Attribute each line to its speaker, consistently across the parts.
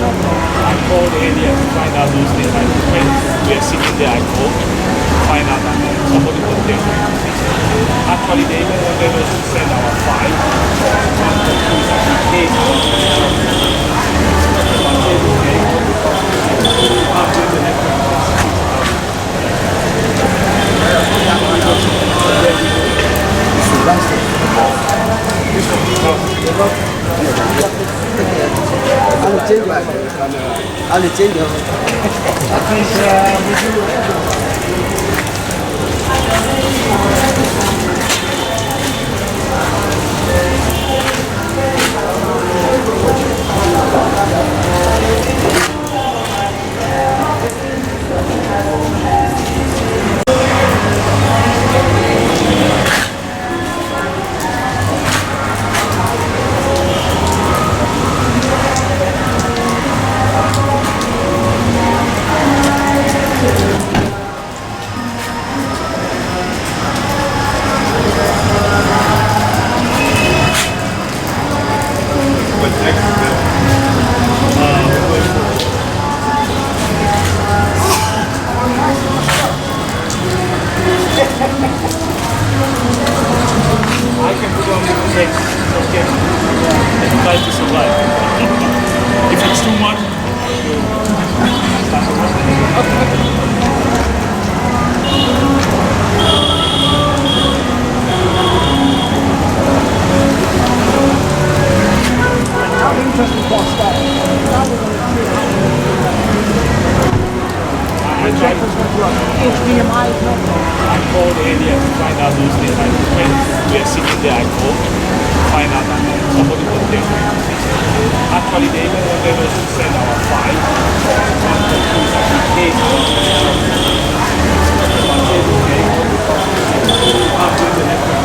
Speaker 1: I called earlier to find out those things. Like when we are sitting there, I called to find out that somebody was there. Actually, they even wanted us to send our file. One of the things that we paid for. I said, okay, I'm doing the next one. I can put on the check. Okay. And try to survive. If it's too much,
Speaker 2: I'm interested in what's that.
Speaker 1: I tried to
Speaker 2: HDMI is not
Speaker 1: I called earlier to find out those things. Like when we are sitting there, I called to find out that somebody was there. Actually, they even wanted us to send our file. One of the things that we paid for. I said, okay, I'm doing the next one.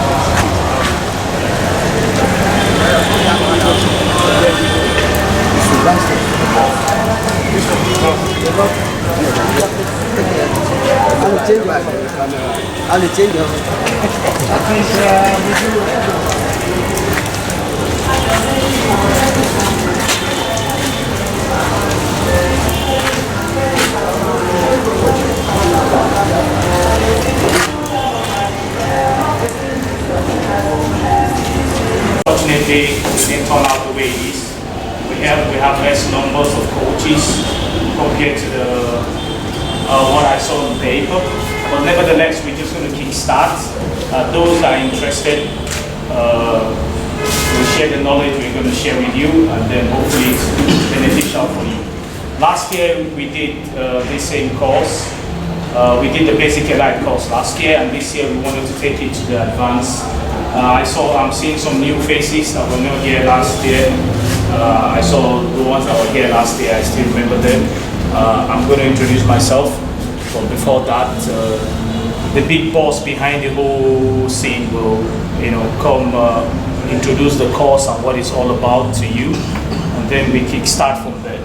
Speaker 1: Unfortunately, it didn't turn out the way it is. We have less numbers of coaches compared to the what I saw on paper. But nevertheless, we're just going to kickstart. Those that are interested, we'll share the knowledge we're going to share with you, and then hopefully it's beneficial for you. Last year we did the same course. We did the basic elite course last year, and this year we wanted to take it to the advanced. I'm seeing some new faces that were not here last year. I saw the ones that were here last year. I still remember them. I'm going to introduce myself. But before that, the big boss behind the whole scene will, come introduce the course and what it's all about to you, and then we kickstart from there.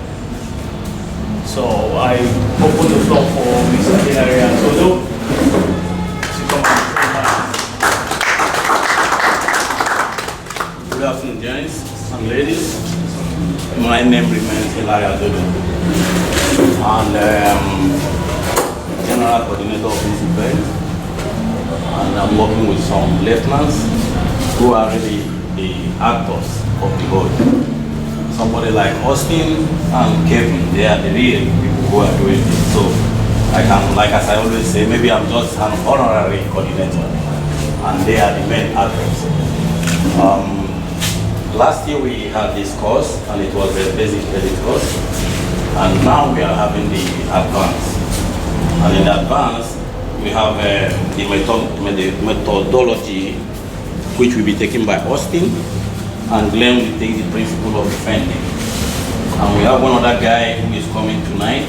Speaker 1: So I open the floor for Mr. Hilary Antodo to come and
Speaker 3: Good afternoon, gents and ladies. My name remains Hilary Antodo, and General Coordinator of this event, and I'm working with some lieutenants who are really the actors of the whole. Somebody like Austin and Kevin, they are the real people who are doing this. So I can, like as I always say, maybe I'm just an honorary coordinator, and they are the main actors. Last year we had this course, and it was a basic credit course, and now we are having the advanced. And in advance, we have the methodology, which will be taken by Austin, and Glenn will take the principle of defending. And we have one other guy who is coming tonight,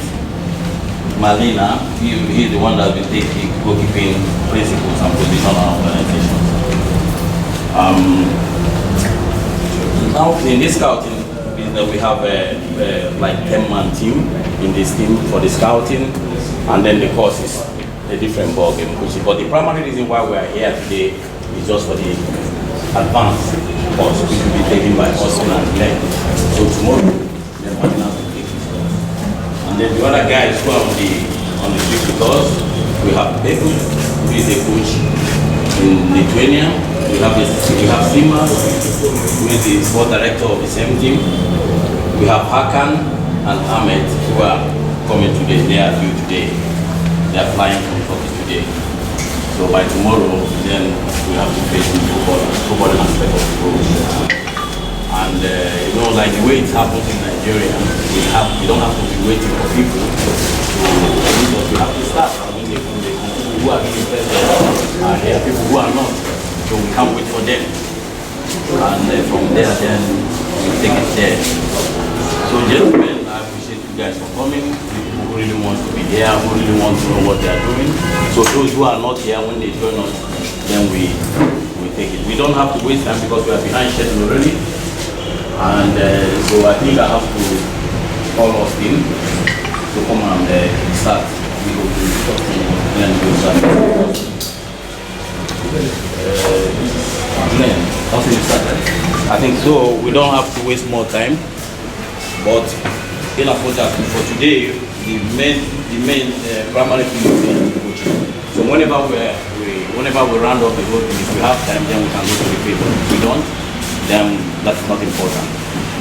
Speaker 3: Malina. He is the one that will take the goalkeeping principles and positional organizations. Now in this scouting, we have like 10-man team in this team for the scouting, and then the course is a different ballgame. But the primary reason why we are here today is just for the advanced course, which will be taken by Austin and Glenn. So tomorrow, the Marina will take the then the other guys who are on the trip with us, we have Pepu, who is a coach in Lithuania. We have Sima, who is the sport director of the same team. We have Hakan and Ahmed, who are coming today. They are due today. They are flying from Turkey today. So by tomorrow, then we have to face the football aspect of the coach. And you know, like the way it happens in Nigeria, we don't have to be waiting for people. So we have to start. I mean, people who are interested are here, people who are not. So we can't wait for them. And from there, then we take it there. So gentlemen, I appreciate you guys for coming. People who really want to be here, who really want to know what they are doing. So those who are not here, when they join us, then we take it. We don't have to waste time because we are behind schedule already. And so I think I have to call Austin to come and start. We go to something, then we'll start. Austin started. I think so. We don't have to waste more time. But in a for today, the main primary thing is coaching. So whenever we round up the whole thing, if we have time, then we can go to the field. If we don't, then that's not important.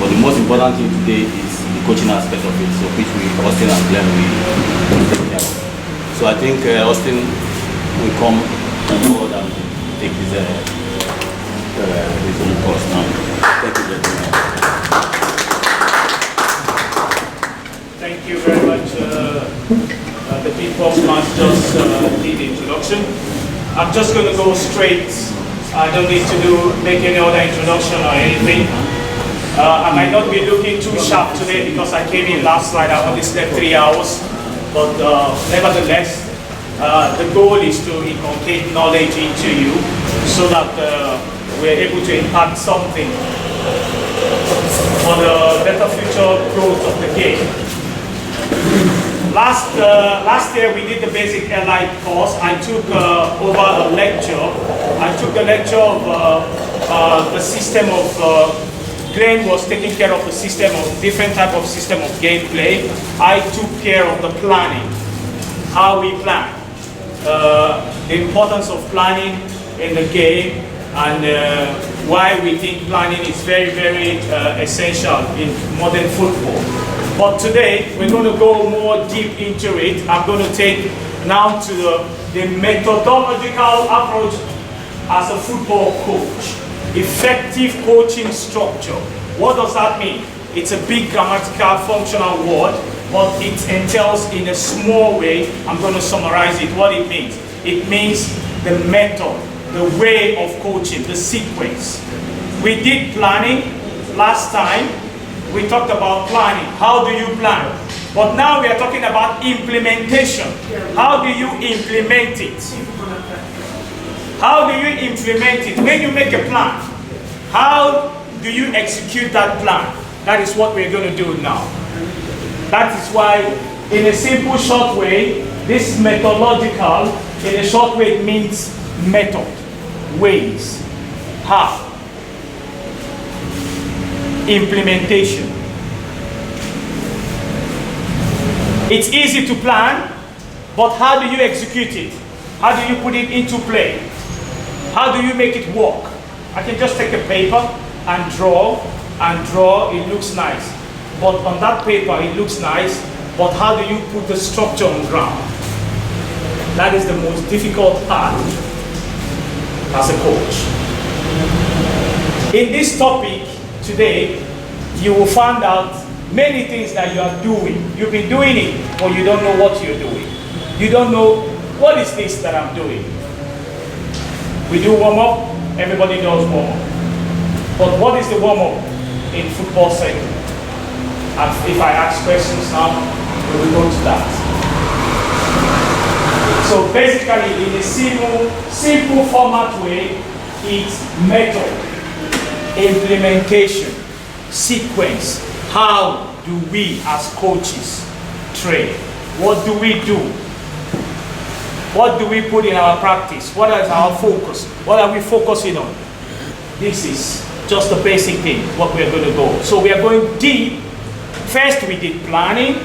Speaker 3: But the most important thing today is the coaching aspect of it, so which Austin and Glenn will take care of. So I think Austin will come on board and take his own course now. Thank you, gentlemen.
Speaker 1: Thank you very much. The beatbox master just did the introduction. I'm just going to go straight. I don't need to make any other introduction or anything. I might not be looking too sharp today because I came in last night. I only slept 3 hours. But nevertheless, the goal is to inculcate knowledge into you so that we're able to impact something for the better future growth of the game. Last year we did the basic Elite course. I took over a lecture. I took the lecture of the system of Glenn was taking care of the system of different type of system of gameplay. I took care of the planning, how we plan, the importance of planning in the game, and why we think planning is very, very essential in modern football. But today, we're going to go more deep into it. I'm going to take now to the methodological approach as a football coach. Effective coaching structure. What does that mean? It's a big grammatical functional word, but it entails in a small way. I'm going to summarize it. What it means. It means the method, the way of coaching, the sequence. We did planning last time. We talked about planning. How do you plan? But now we are talking about implementation. How do you implement it? How do you implement it? When you make a plan, how do you execute that plan? That is what we're going to do now. That is why, in a simple, short way, this methodological, in a short way, it means method, ways, how. Implementation. It's easy to plan, but how do you execute it? How do you put it into play? How do you make it work? I can just take a paper and draw, it looks nice. But on that paper, it looks nice, but how do you put the structure on ground? That is the most difficult part as a coach. In this topic today, you will find out many things that you are doing. You've been doing it, but you don't know what you're doing. You don't know, what is this that I'm doing? We do warm-up, everybody does warm-up. But what is the warm-up in football setting? And if I ask questions now, we will go to that. So basically, in a simple format way, it's method, implementation, sequence. How do we as coaches train? What do we do? What do we put in our practice? What is our focus? What are we focusing on? This is just the basic thing, what we are going to go. So we are going deep. First we did planning,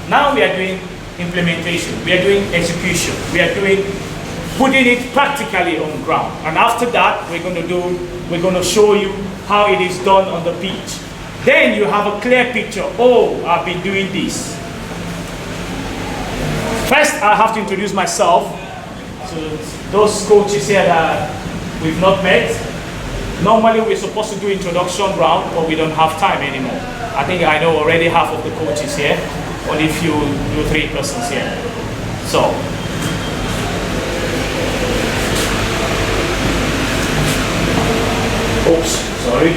Speaker 1: Now we are doing implementation, we are doing execution, we are doing putting it practically on ground. And after that, we're going to show you how it is done on the pitch. Then you have a clear picture. Oh, I've been doing this. First, I have to introduce myself to those coaches here that we've not met. Normally, we're supposed to do introduction round, but we don't have time anymore. I think I know already half of the coaches here, only three persons here. So, oops, sorry.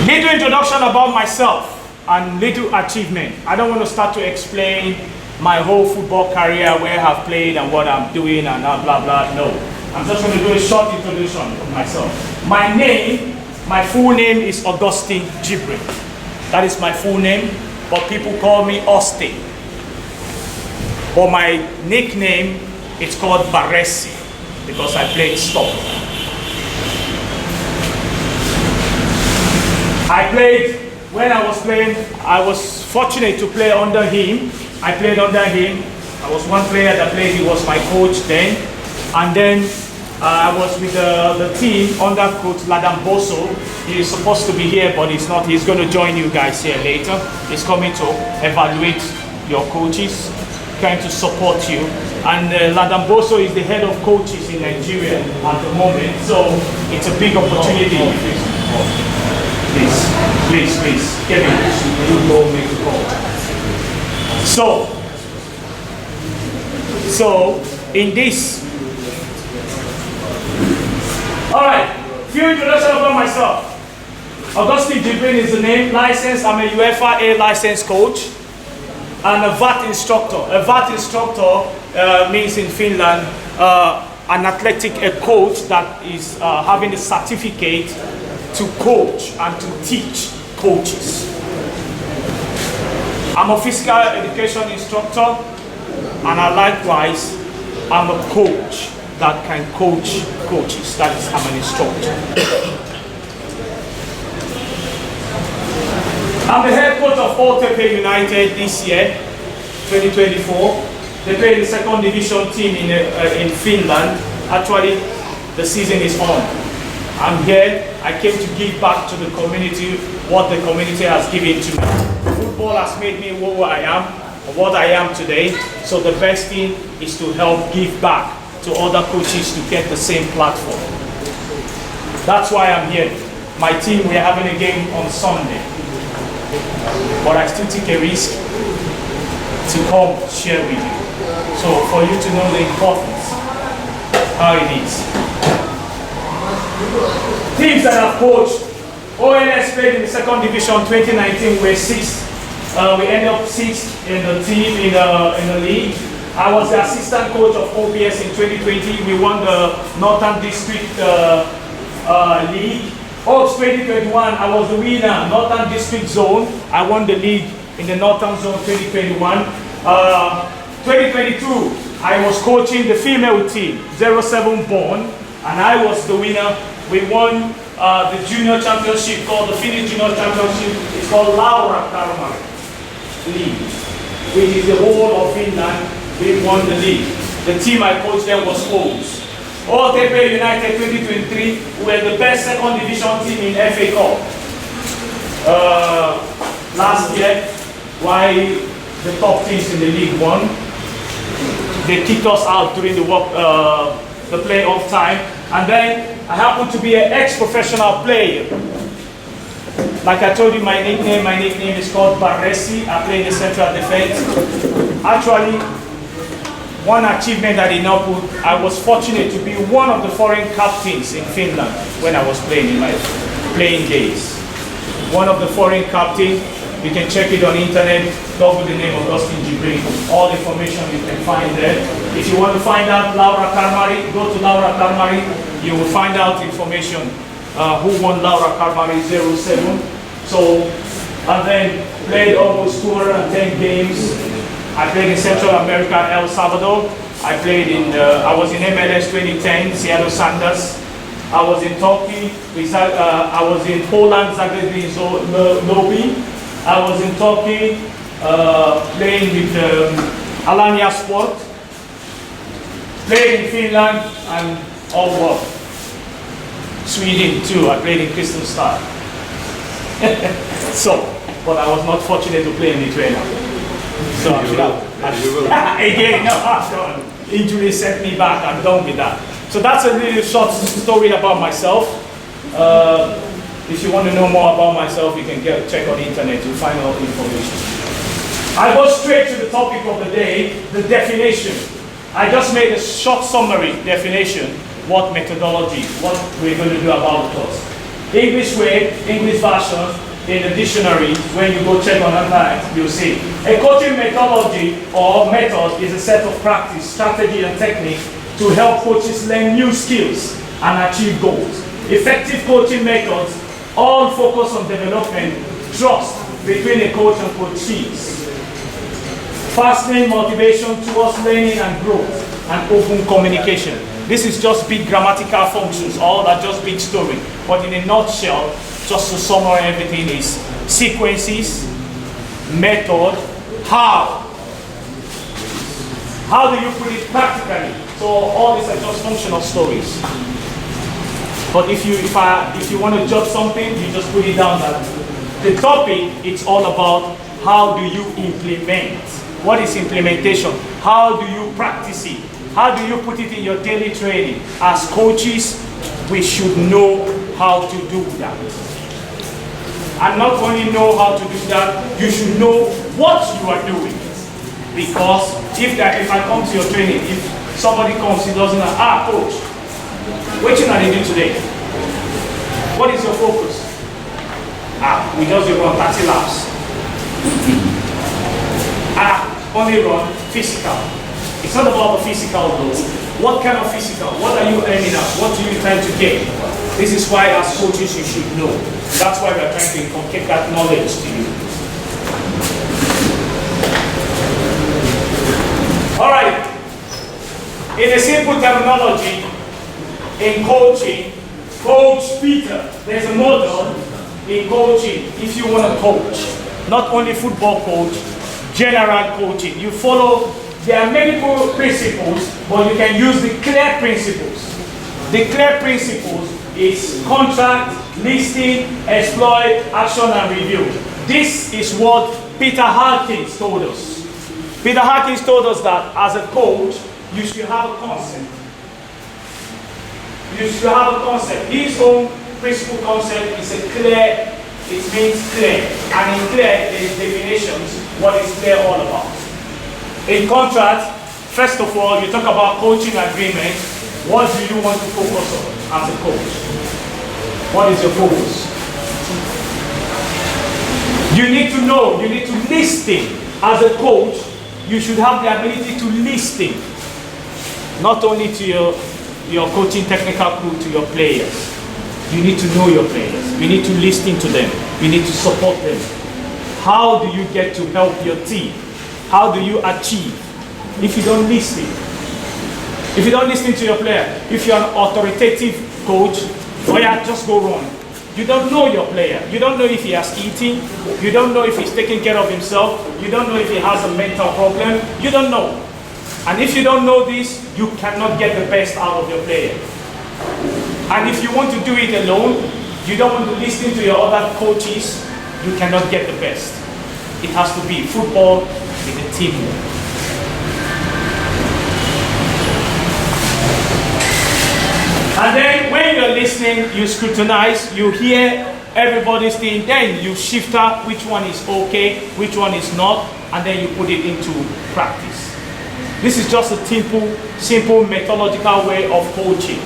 Speaker 1: Little introduction about myself and little achievement. I don't want to start to explain my whole football career, where I've played and what I'm doing and blah blah blah. No, I'm just going to do a short introduction of myself. My name, my full name is Augustine Jibril. That is my full name, but people call me Austin. But my nickname is called Baresi because I played stopper. When I was playing, I was fortunate to play under him. I played under him. I was one player that played, he was my coach then. And then I was with the team under coach Ladan Boso. He is supposed to be here, but he's not. He's going to join you guys here later. He's coming to evaluate your coaches, trying to support you. And Ladan Boso is the head of coaches in Nigeria at the moment, so it's a big opportunity. Please, Kevin, you go make the call. So in this, all right, few introduction about myself. Augustine Jibril is the name, licensed. I'm a UEFA A licensed coach and a VAT instructor. A VAT instructor means in Finland an athletic coach that is having a certificate to coach and to teach coaches. I'm a physical education instructor, and likewise, I'm a coach that can coach coaches. That is, I'm an instructor. I'm the head coach of Otepe United this year, 2024. They play in the second division team in Finland. Actually, the season is on. I'm here. I came to give back to the community what the community has given to me. Football has made me who I am, what I am today. So the best thing is to help give back to other coaches to get the same platform. That's why I'm here. My team, we are having a game on Sunday. But I still take a risk to come share with you. So for you to know the importance, how it is. Teams that have coached, ONS played in the second division 2019, we're sixth. We ended up sixth in the team in the league. I was the assistant coach of OPS in 2020. We won the Northern District League. Oaks 2021, I was the winner, Northern District Zone. I won the league in the Northern Zone 2021. 2022, I was coaching the female team, 07 Born, and I was the winner. We won the junior championship called the Finnish Junior Championship. It's called Laura Karmari League, which is the whole of Finland. We won the league. The team I coached then was Oaks. Otepe United 2023 were the best second division team in FA Cup. Last year, why the top teams in the league won. They kicked us out during the playoff time. And then I happen to be an ex-professional player. Like I told you, my nickname is called Baresi. I play in the central defense. Actually, one achievement I did not put, I was fortunate to be one of the foreign captains in Finland when I was playing in my playing days. One of the foreign captains, you can check it on internet, Google the name of Augustine Jibril. All the information you can find there. If you want to find out Laura Karmari, go to Laura Karmari. You will find out information who won Laura Karmari 07. So, and then played almost 210 games. I played in Central America, El Salvador. I was in MLS 2010, Seattle Sanders. I was in Turkey. I was in Poland, Zagreb, Nobi. I was in Turkey playing with Alanya Sport, played in Finland and all over. Sweden too, I played in Crystal Star. So, but I was not fortunate to play in Lithuania. So I should have. Again, no, I'm done. Injury set me back, I'm done with that. So that's a little short story about myself. If you want to know more about myself, you can check on the internet, you'll find all the information. I go straight to the topic of the day, the definition. I just made a short summary definition, what methodology, what we're going to do about the course. English way, English version, in the dictionary, when you go check on that, you'll see. A coaching methodology or method is a set of practice, strategy and technique to help coaches learn new skills and achieve goals. Effective coaching methods all focus on development trust between a coach and coachees, fostering motivation towards learning and growth, and open communication. This is just big grammatical functions, all that just big story. But in a nutshell, just to summarize everything is sequences, method, how. How do you put it practically? So all these are just functional stories. But if you want to judge something, you just put it down that the topic, it's all about how do you implement. What is implementation? How do you practice it? How do you put it in your daily training? As coaches, we should know how to do that. And not only know how to do that, you should know what you are doing. Because if I come to your training, if somebody comes, he doesn't know, coach, what are you doing today? What is your focus? We just run 30 laps. Only run physical. It's not about the physical though. What kind of physical? What are you aiming at? What do you try to get? This is why as coaches you should know. That's why we are trying to inculcate that knowledge to you. Alright. In a simple terminology, in coaching, Coach Peter, there's a model in coaching if you want to coach. Not only football coach, general coaching. You follow, there are many principles, but you can use the clear principles. The clear principles is contract, listing, exploit, action and review. This is what Peter Harkins told us. Peter Harkins told us that as a coach, you should have a concept. You should have a concept. His own principal concept is a clear, it means clear. And in clear, there is definitions, what is clear all about. In contract, first of all, you talk about coaching agreement. What do you want to focus on as a coach? What is your focus? You need to know, you need to listen. As a coach, you should have the ability to listen. Not only to your coaching technical crew, to your players. You need to know your players. You need to listen to them. You need to support them. How do you get to help your team? How do you achieve if you don't listen? If you don't listen to your player, if you're an authoritative coach, just go wrong. You don't know your player. You don't know if he has eaten. You don't know if he's taking care of himself. You don't know if he has a mental problem. You don't know. And if you don't know this, you cannot get the best out of your player. And if you want to do it alone, you don't want to listen to your other coaches, you cannot get the best. It has to be football with a teamwork. And then when you're listening, you scrutinize, you hear everybody's thing, then you shift up which one is okay, which one is not, and then you put it into practice. This is just a simple methodological way of coaching.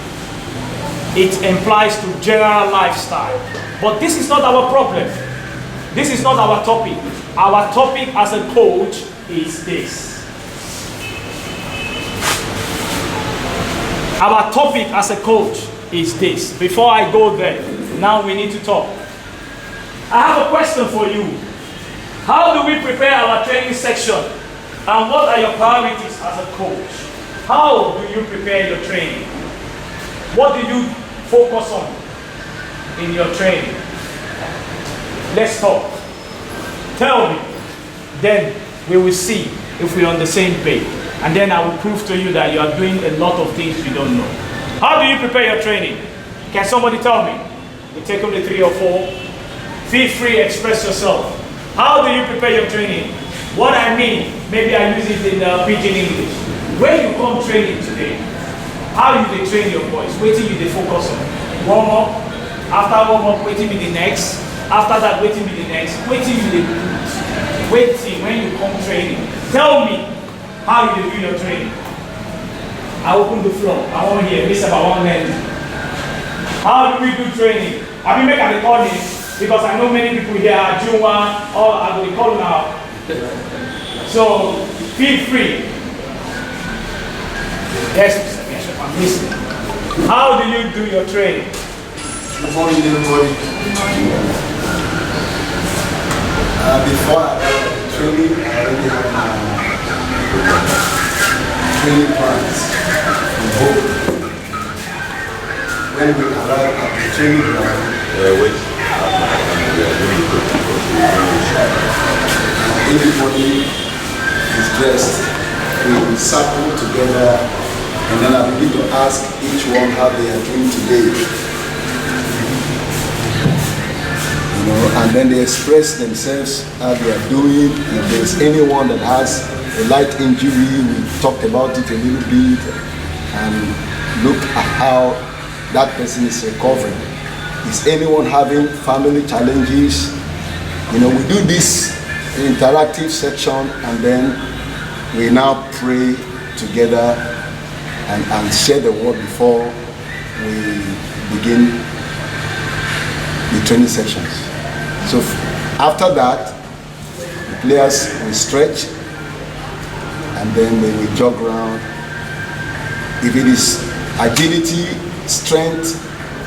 Speaker 1: It implies to general lifestyle. But this is not our problem. This is not our topic. Our topic as a coach is this. Our topic as a coach is this. Before I go there, now we need to talk. I have a question for you. How do we prepare our training section? And what are your priorities as a coach? How do you prepare your training? What do you focus on in your training? Let's talk. Tell me. Then we will see if we're on the same page. And then I will prove to you that you are doing a lot of things you don't know. How do you prepare your training? Can somebody tell me? You take only 3 or 4. Feel free, express yourself. How do you prepare your training? What I mean, maybe I use it in pidgin English. When you come training today, how you they train your voice? Waiting you they focus on. Warm up. After warm up, waiting be the next. After that, waiting be the next. Waiting you they waiting when you come training. Tell me how you do your training. I open the floor. I want to hear this about one man. How do we do training? I mean, make a recording because I know many people here are Juma or I will call now. So feel free. Yes, Mr. Bishop, I'm listening. How do you do your training?
Speaker 4: Good morning, everybody. Before I got the training, I already had my training plans from home. When we arrived at the training ground, everybody is dressed. We will circle together, and then I begin to ask each one how they are doing today. You know, and then they express themselves how they are doing. If there's anyone that has a light injury, we talked about it a little bit and look at how that person is recovering. Is anyone having family challenges? You know, we do this interactive section and then we now pray together and share the word before we begin the training sections. So after that, the players will stretch and then they will jog around. If it is agility, strength,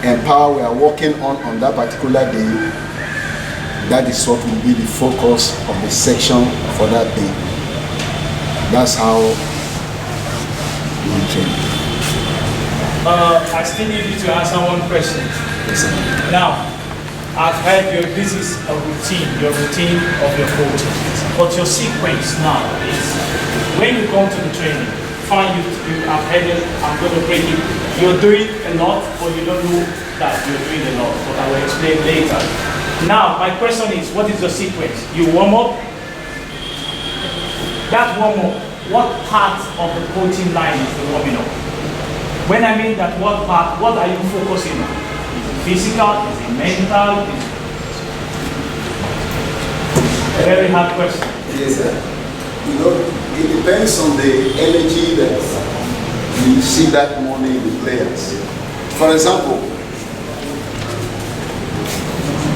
Speaker 4: and power we are working on that particular day, that is what will be the focus of the section for that day. That's how we train.
Speaker 1: I still need you to answer one question.
Speaker 4: Yes, sir.
Speaker 1: Now, I've heard this is a routine, your routine of your coaching. But your sequence now is when you come to the training, fine, I've heard it, I'm going to break it. You're doing a lot, but you don't know that you're doing a lot. But I will explain later. Now, my question is, what is the sequence? You warm up. That warm up, what part of the coaching line is the warming up? When I mean that, what part, what are you focusing on? Is it physical? Is it mental? A very hard question.
Speaker 4: Yes, sir. You know, it depends on the energy that you see that morning in the players. For example,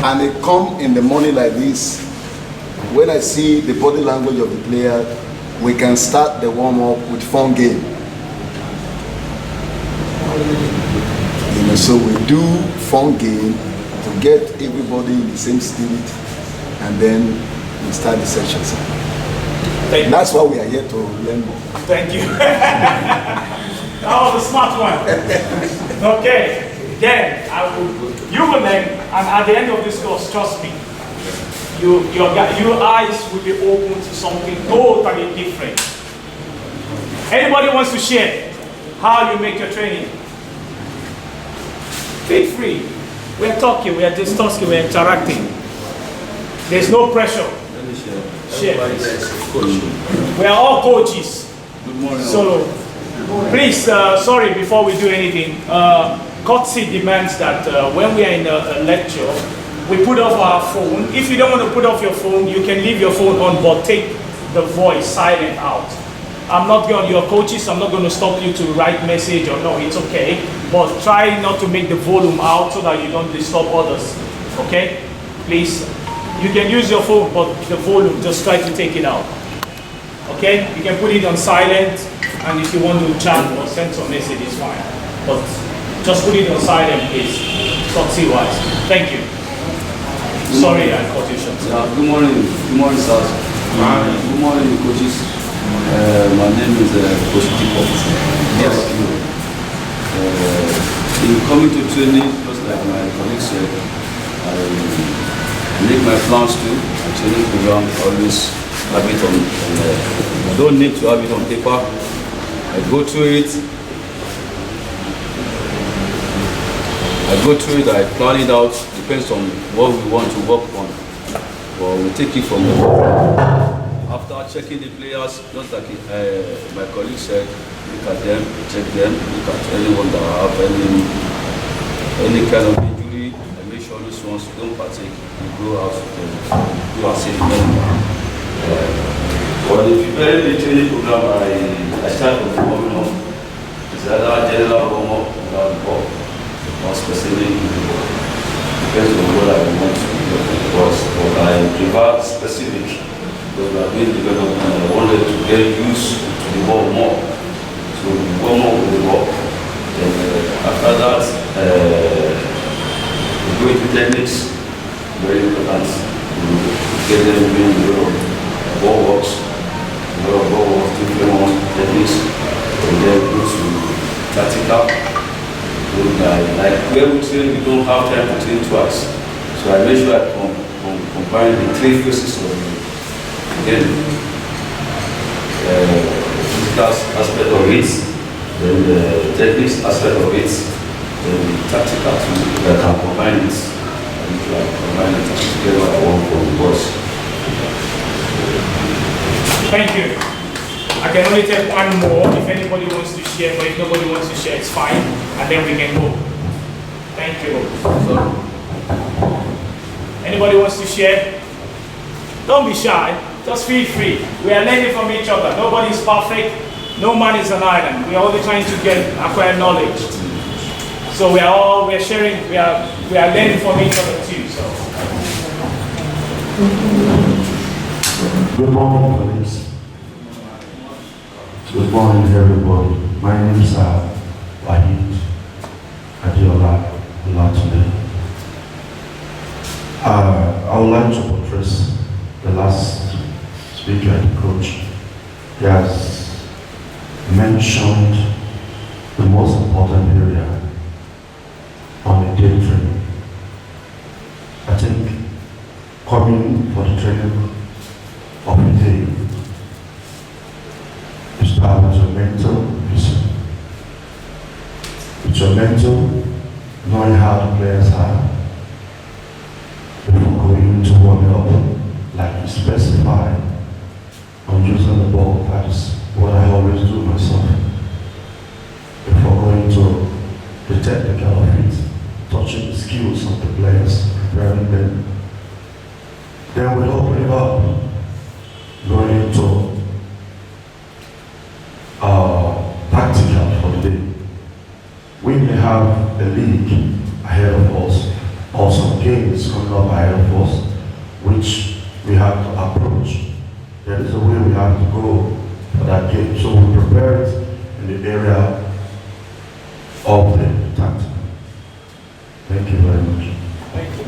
Speaker 4: and they come in the morning like this, when I see the body language of the player, we can start the warm-up with fun game. You know, so we do fun game to get everybody in the same spirit, and then we start the sessions.
Speaker 1: Thank
Speaker 4: That's why we are here to learn more.
Speaker 1: Thank you. That was a smart one. Okay. Then you will learn, and at the end of this course, trust me, your eyes will be open to something totally different. Anybody wants to share how you make your training? Feel free. We're talking, we are discussing, we're interacting. There's no pressure.
Speaker 5: Let me
Speaker 1: Share.
Speaker 5: Coach.
Speaker 1: We are all coaches.
Speaker 5: Good morning.
Speaker 1: So, please, sorry, before we do anything, courtesy demands that when we are in a lecture, we put off our phone. If you don't want to put off your phone, you can leave your phone on, but take the voice silent out. I'm not going, your coaches, I'm not going to stop you to write message or no, it's okay. But try not to make the volume out so that you don't disturb others. Okay? Please. You can use your phone, but the volume, just try to take it out. Okay? You can put it on silent, and if you want to chat or send some message, it's fine. But just put it on silent, please. Courtesy wise. Thank you. Sorry, I cut you short.
Speaker 5: Good morning. Good morning, sir. Good morning, coaches. My name is Coach Tipo. Yes. In coming to training, just like my colleague said, make my plans too. My training program, always have it on I don't need to have it on paper. I go through it. I plan it out. Depends on what we want to work on. Well, we take it from there. After checking the players, just like my colleague said, look at them, check them, look at anyone that have any kind of injury, and make sure those ones don't partake. We go out do our safe medical. For the preparing the training program, I start from warming up. It's either general warm-up without the ball, or specific depends on what I want to do. But I prefer specific because we are doing development and I wanted to get used to the ball more. So we warm up with the ball. Then after that, we go into techniques, very important. We get them doing a lot of ball works, different ones, techniques, and then go to tactical. Like where we train, we don't have time to train twice. So I make sure I combine the three phases of the physical aspect of it, then the techniques aspect of it, then the tactical too. I can combine it. Combine it together. I want from the boys.
Speaker 1: Thank you. I can only take one more if anybody wants to share, but if nobody wants to share, it's fine, and then we can go. Thank you. Anybody wants to share? Don't be shy, just feel free. We are learning from each other. Nobody is perfect, no man is an island. We are only trying to acquire knowledge. So we're sharing, we are learning from each other too. So.
Speaker 6: Good morning, colleagues. Good morning, everybody. My name is Wahid Adiola Olatunde. I would like to address the last speaker, the coach. He has mentioned the most important area on the day training. I think coming for the training of the day is to have your mental vision. With your mental, knowing how the players are, before going to warm up, like you specified, on using the ball. That is what I always do myself. Before going to the technical of it, touching the skills of the players, preparing them. Then we'll open it up, going into practical for the day. We may have a league ahead of us, or some games coming up ahead of us, which we have to approach. There is a way we have to go for that game. So we prepare it in the area of the tactic. Thank you very much.
Speaker 1: Thank you.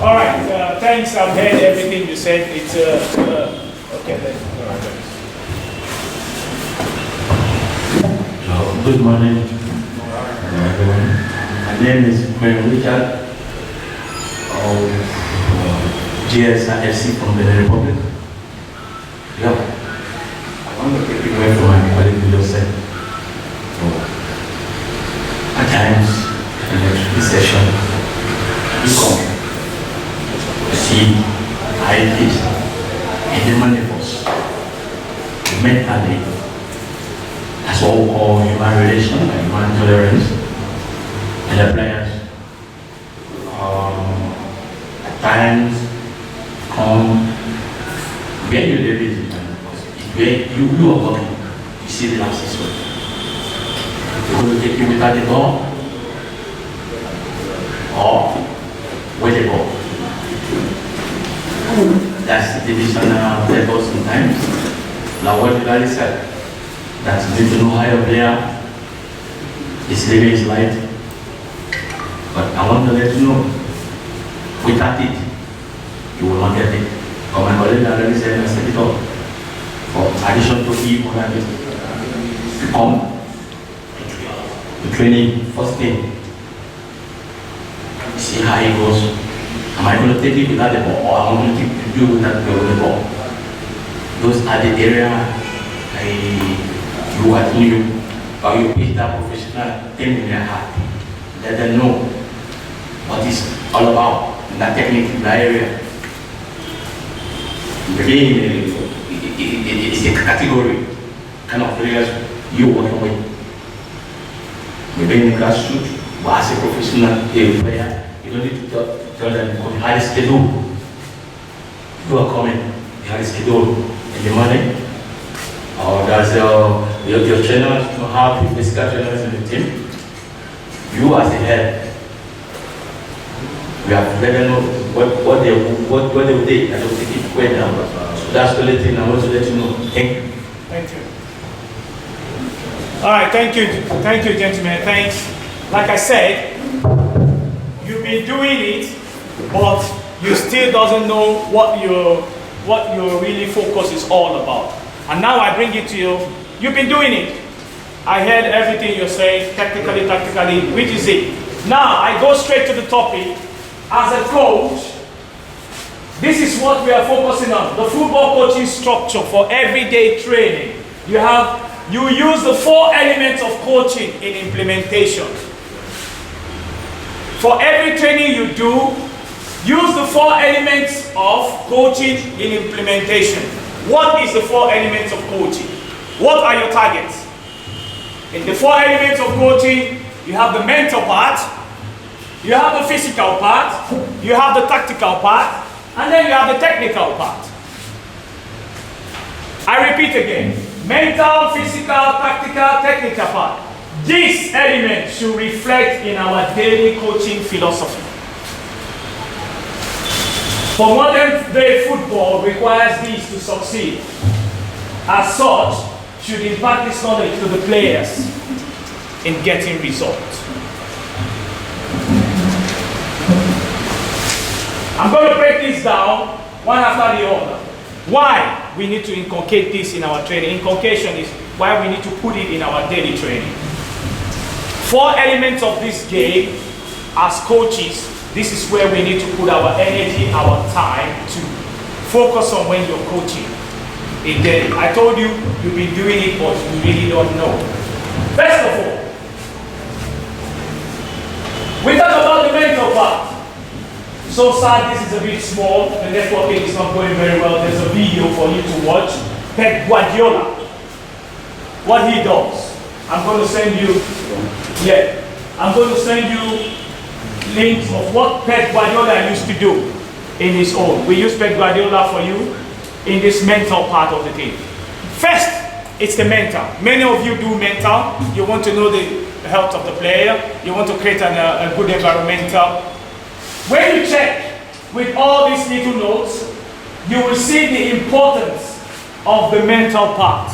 Speaker 1: All right, thanks. I've heard everything you said. It's okay. All right, thanks.
Speaker 7: Good morning, everyone. My name is Mary Richard of GSIFC from the Republic. Yeah, I want to take it away from my colleague who just said. At times, in this session, you come, see how it is, and the manifest, mentally. That's what we call human relation and human tolerance. And the players at times come where you live is where you are working, you see the last is well. You're going to take you without the ball or with the ball. That's the division level sometimes. Now what the guy said. That's good to know how your player is living his life. But I want to let you know, without it, you will not get it. But my colleague already said, I said it all. For addition to E, you come to training, first thing, see how it goes. Am I going to take it without the ball, or am I going to do without the ball? Those are the area you are new, or you put that professional thing in their heart. Let them know what it's all about in that technique, in that area. Maybe it's a category kind of players you're working with. Maybe in the grassroots, but as a professional player, you don't need to tell them you have a schedule. You are coming, you have a schedule in the morning. Or does your trainers to have the physical trainers in the team? You as a head, we have let them know what they will take and they will take it way down. So that's the only thing I want to let you know. Thank you.
Speaker 1: Thank you. All right, thank you, gentlemen. Thanks. Like I said, you've been doing it, but you still doesn't know what your really focus is all about. And now I bring it to you. You've been doing it. I heard everything you're saying, technically, tactically, which is it. Now I go straight to the topic. As a coach, this is what we are focusing on. The football coaching structure for everyday training. You use the 4 elements of coaching in implementation. For every training you do, use the 4 elements of coaching in implementation. What is the 4 elements of coaching? What are your targets? In the 4 elements of coaching, you have the mental part, you have the physical part, you have the tactical part, and then you have the technical part. I repeat again, mental, physical, tactical, technical part. These elements should reflect in our daily coaching philosophy. For modern day football requires these to succeed. As such, should impart this knowledge to the players in getting results. I'm going to break this down one after the other. Why we need to inculcate this in our training. Inculcation is why we need to put it in our daily training. 4 elements of this game, as coaches, this is where we need to put our energy, our time to focus on when you're coaching. Again, I told you, you've been doing it, but you really don't know. First of all, we talk about the mental part. So sad, this is a bit small, the networking is not going very well. There's a video for you to watch. Pep Guardiola, what he does. I'm going to send you, I'm going to send you links of what Pep Guardiola used to do in his own. We use Pep Guardiola for you in this mental part of the game. First, it's the mental. Many of you do mental. You want to know the health of the player. You want to create a good environmental. When you check with all these little notes, you will see the importance of the mental part.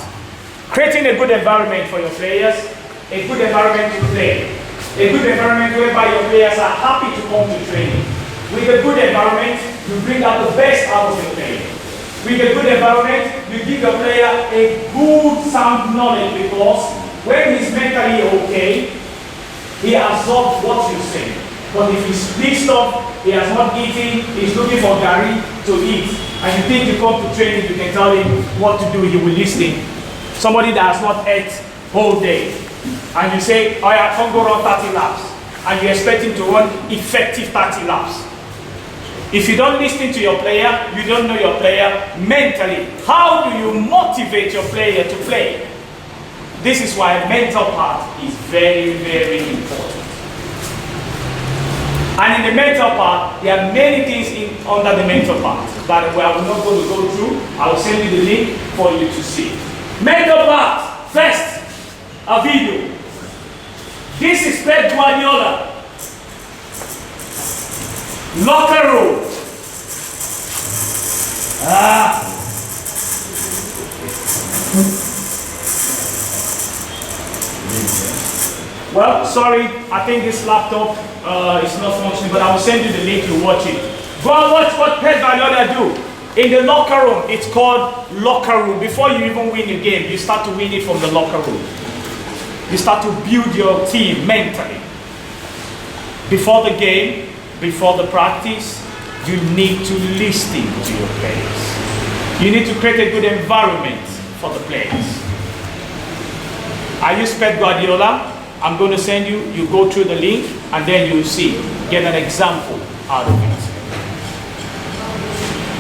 Speaker 1: Creating a good environment for your players, a good environment to play, a good environment whereby your players are happy to come to training. With a good environment, you bring out the best out of your player. With a good environment, you give your player a good sound knowledge, because when he's mentally okay, he absorbs what you say. But if he's pissed off, he has not eaten, he's looking for Gary to eat, and you think you come to training, you can tell him what to do, he will listen. Somebody that has not ate whole day, and you say, oh yeah, come go run 30 laps, and you expect him to run effective 30 laps. If you don't listen to your player, you don't know your player mentally. How do you motivate your player to play? This is why mental part is very, very important. And in the mental part, there are many things under the mental part that I will not going to go through. I will send you the link for you to see. Mental part, first, a video. This is Pep Guardiola. Locker room. Well, sorry, I think this laptop is not functioning, but I will send you the link to watch it. Go and watch what Pep Guardiola do. In the locker room, it's called locker room. Before you even win the game, you start to win it from the locker room. You start to build your team mentally. Before the game, before the practice, you need to listen to your players. You need to create a good environment for the players. I use Pep Guardiola. I'm going to send you, you go through the link, and then you'll see, get an example out of it.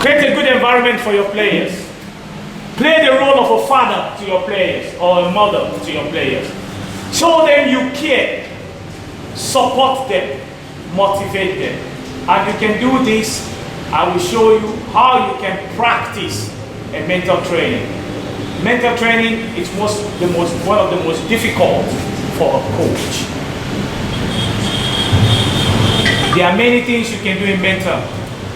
Speaker 1: Create a good environment for your players. Play the role of a father to your players or a mother to your players. Show them you care. Support them. Motivate them. And you can do this. I will show you how you can practice a mental training. Mental training is one of the most difficult for a coach. There are many things you can do in mental.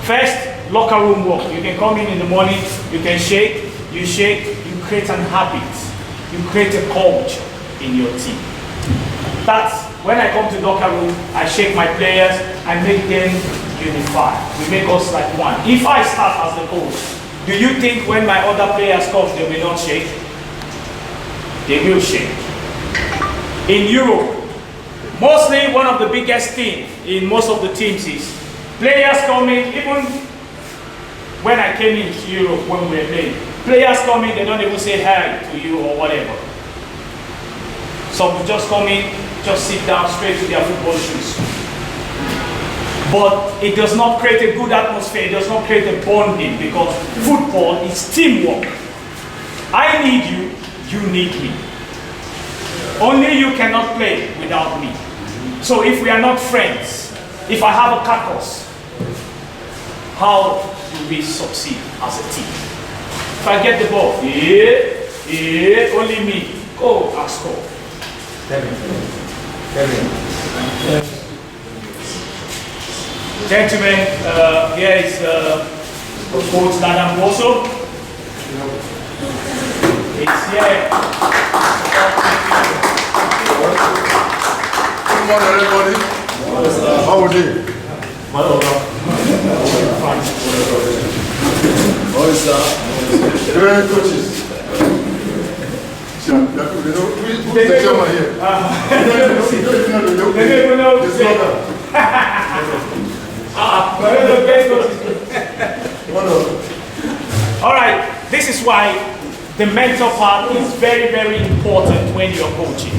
Speaker 1: First, locker room work. You can come in the morning, you can shake, you create an habit. You create a culture in your team. That's when I come to locker room, I shake my players, I make them unify. We make us like one. If I start as the coach, do you think when my other players come, they will not shake? They will shake. In Europe, mostly one of the biggest things in most of the teams is players coming, even when I came into Europe when we were playing, players come in, they don't even say hi to you or whatever. Some just come in, just sit down straight to their football shoes. But it does not create a good atmosphere, it does not create a bonding, because football is teamwork. I need you, you need me. Only you cannot play without me. So if we are not friends, if I have a caucus, how do we succeed as a team? If I get the ball, only me, go and score. Gentlemen, here is Coach Adam Bosso. It's here.
Speaker 8: Good morning, everybody. How are you? Very coaches. They don't
Speaker 1: All right, this is why the mental part is very, very important when you're coaching.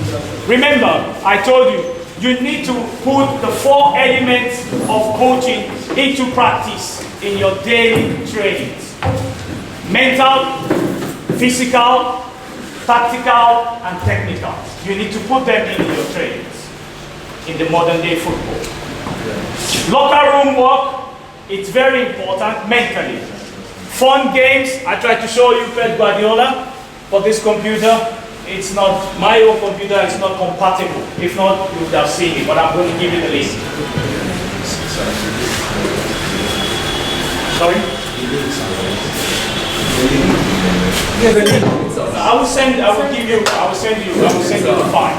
Speaker 1: Remember, I told you, you need to put the 4 elements of coaching into practice in your daily trainings. Mental, physical, tactical, and technical. You need to put them in your trainings in the modern day football. Locker room work, it's very important mentally. Fun games, I tried to show you Pep Guardiola, but this computer, it's not, my own computer is not compatible. If not, you would have seen it, but I'm going to give you the list. Sorry? I will send you the file.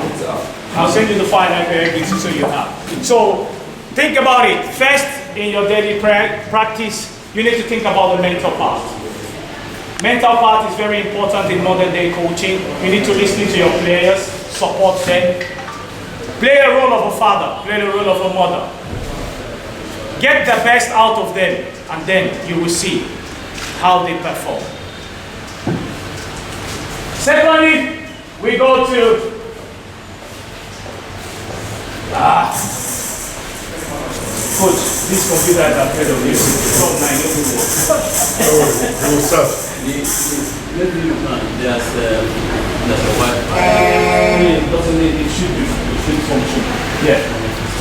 Speaker 1: I'll send you the file like everything so you have. So think about it. First, in your daily practice, you need to think about the mental part. Mental part is very important in modern day coaching. You need to listen to your players, support them. Play a role of a father, play the role of a mother. Get the best out of them, and then you will see how they perform. Secondly, we go to Coach, this computer is afraid of you.
Speaker 3: There's a Wi-Fi.
Speaker 1: It should function. Yeah.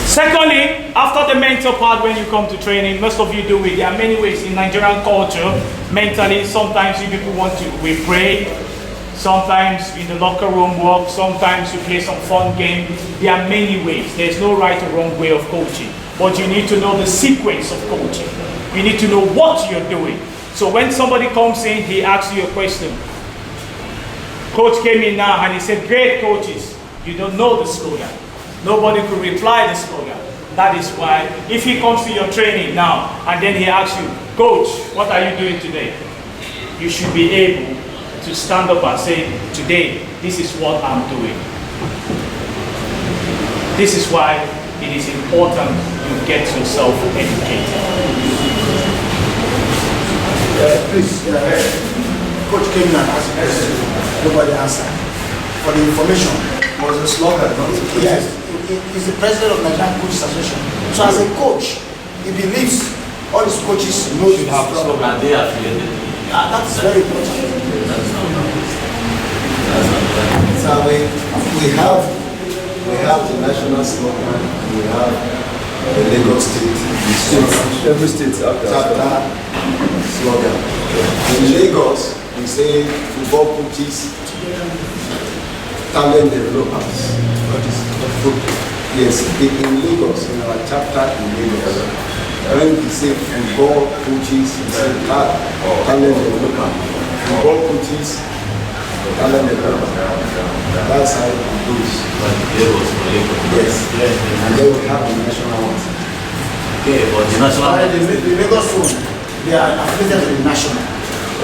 Speaker 1: Secondly, after the mental part, when you come to training, most of you do it. There are many ways in Nigerian culture. Mentally, sometimes you people we pray. Sometimes in the locker room work. Sometimes you play some fun game. There are many ways. There's no right or wrong way of coaching. But you need to know the sequence of coaching. You need to know what you're doing. So when somebody comes in, he asks you a question. Coach came in now and he said, great coaches, you don't know the slogan. Nobody could reply the slogan. That is why if he comes to your training now and then he asks you, Coach, what are you doing today? You should be able to stand up and say, today, this is what I'm doing. This is why it is important you get yourself educated.
Speaker 9: Please, Coach came in and asked questions. Nobody answered. For the information,
Speaker 4: Was a slogan, not
Speaker 9: yes, he's the president of Nigerian Coaches Association. So as a coach, he believes all his coaches know
Speaker 3: Should have a slogan. And they are affiliated.
Speaker 9: that is very important.
Speaker 4: So we have the national slogan, we have the Lagos State slogan.
Speaker 10: Every state
Speaker 4: Chapter slogan. In Lagos, we say football coaches, talent developers. That is football. Yes, in Lagos, in our chapter in Lagos, when we say football coaches, we say talent developers. Football coaches, talent developers. That's how it goes. Yes, and then we have the national ones.
Speaker 3: Okay, but the national.
Speaker 9: The Lagos one, they are affiliated to the national.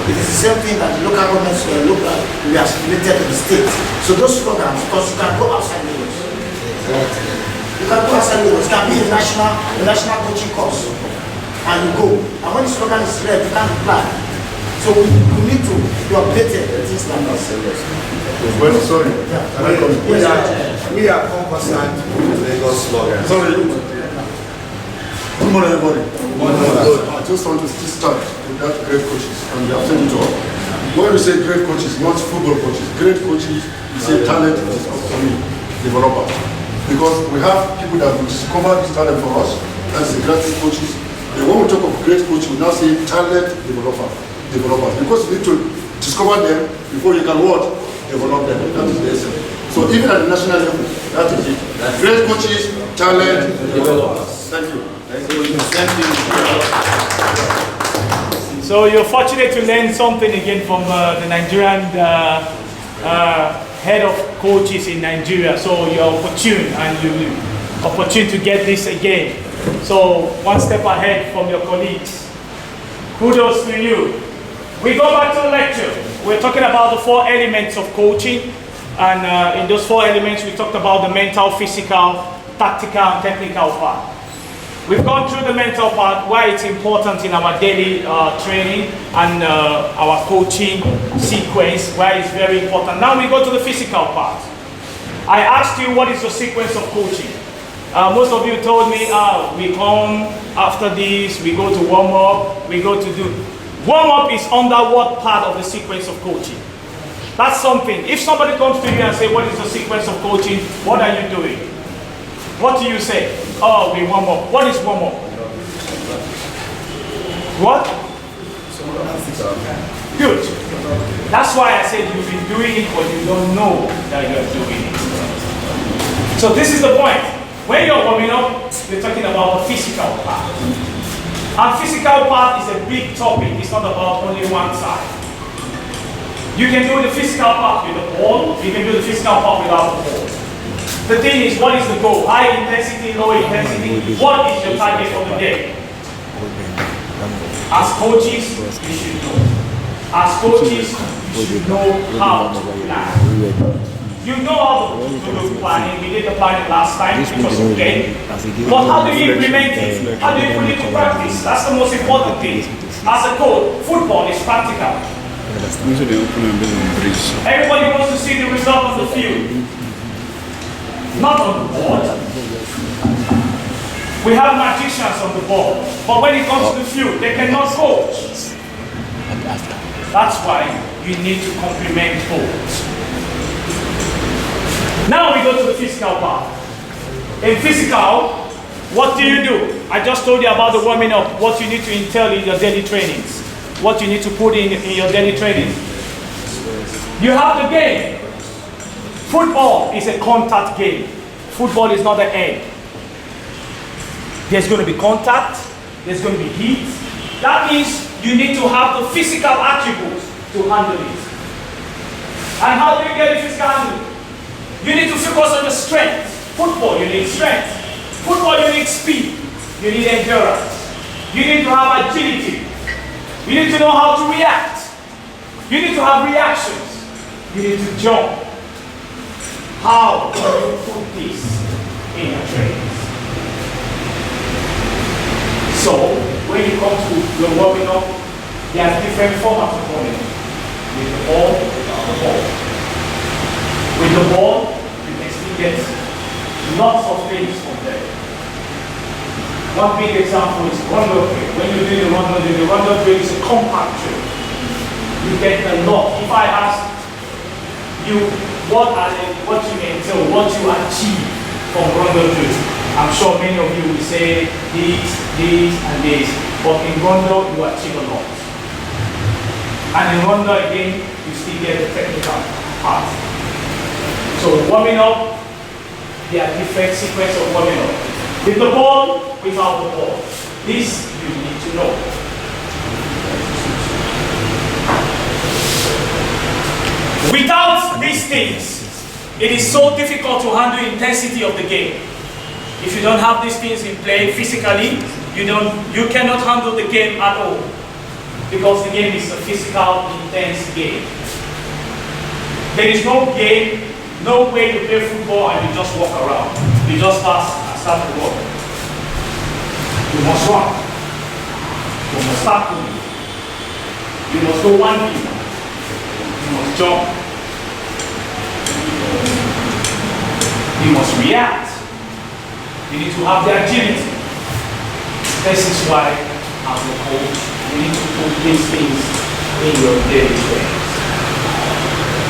Speaker 9: It is the same thing that the local governments were we are affiliated to the state. So those programs, because you can go outside Lagos. You can go outside Lagos. It can be a national coaching course. And you go. And when the slogan is read, you can't apply. So we need to be updated with things like that.
Speaker 8: Well, sorry.
Speaker 4: We are conversant with the Lagos slogan.
Speaker 8: Sorry. Good morning, everybody. I just want to start with that great coaches, and they have sent it to all. When we say great coaches, not football coaches. Great coaches, we say talent developers. Because we have people that will discover this talent for us. That's the great coaches. And when we talk of great coaches, we now say talent developers. Because you need to discover them before you can what? Develop them. That is the essence. So even at the national level, that is it. Great coaches, talent developers. Thank you.
Speaker 1: So you're fortunate to learn something again from the Nigerian head of coaches in Nigeria. So you're opportune and you're opportune to get this again. So one step ahead from your colleagues. Kudos to you. We go back to the lecture. We're talking about the 4 elements of coaching. And in those 4 elements, we talked about the mental, physical, tactical, and technical part. We've gone through the mental part, why it's important in our daily training and our coaching sequence, why it's very important. Now we go to the physical part. I asked you what is the sequence of coaching. Most of you told me, we come after this, we go to warm up, we go to do. Warm up is under what part of the sequence of coaching? That's something. If somebody comes to you and say, what is the sequence of coaching? What are you doing? What do you say? Oh, we warm up. What is warm up? What? Good. That's why I said you've been doing it, but you don't know that you're doing it. So this is the point. When you're warming up, we're talking about the physical part. And physical part is a big topic. It's not about only one side. You can do the physical part with the ball. You can do the physical part without the ball. The thing is, what is the goal? High intensity, low intensity. What is your target for the day? As coaches, you should know. As coaches, you should know how to plan. You know how to do planning. We did the planning last time, which was okay. But how do you implement it? How do you put it to practice? That's the most important thing. As a coach, football is practical. Everybody wants to see the result on the field. Not on the board. We have magicians on the board, but when it comes to the field, they cannot coach. That's why you need to complement both. Now we go to the physical part. In physical, what do? I just told you about the warming up, what you need to entail in your daily trainings, what you need to put in your daily training. You have the game. Football is a contact game. Football is not an egg. There's going to be contact, there's going to be heat. That means you need to have the physical attributes to handle it. And how do you get the physical handling? You need to focus on the strength. Football, you need strength. Football, you need speed. You need endurance. You need to have agility. You need to know how to react. You need to have reactions. You need to jump. How do you put this in your training? So, when you come to your warming up, There are different formats of warming up. With the ball, without the ball. With the ball, you can still get lots of things from there. One big example is rondo drill. When you do the rondo drill is a compact drill. You get a lot. If I ask you what you entail, what you achieve from rondo drill, I'm sure many of you will say this, and this. But in rondo, you achieve a lot. And in rondo again, you still get the technical part. So warming up, there are different sequences of warming up. With the ball, without the ball. This you need to know. Without these things, it is so difficult to handle the intensity of the game. If you don't have these things in play physically, you cannot handle the game at all. Because the game is a physical, intense game. There is no game, no way to play football and you just walk around. You just start to walk. You must run. You must start moving. You must go 1 meter. You must jump. You must react. You need to have the agility. This is why, as a coach, you need to put these things in your daily training.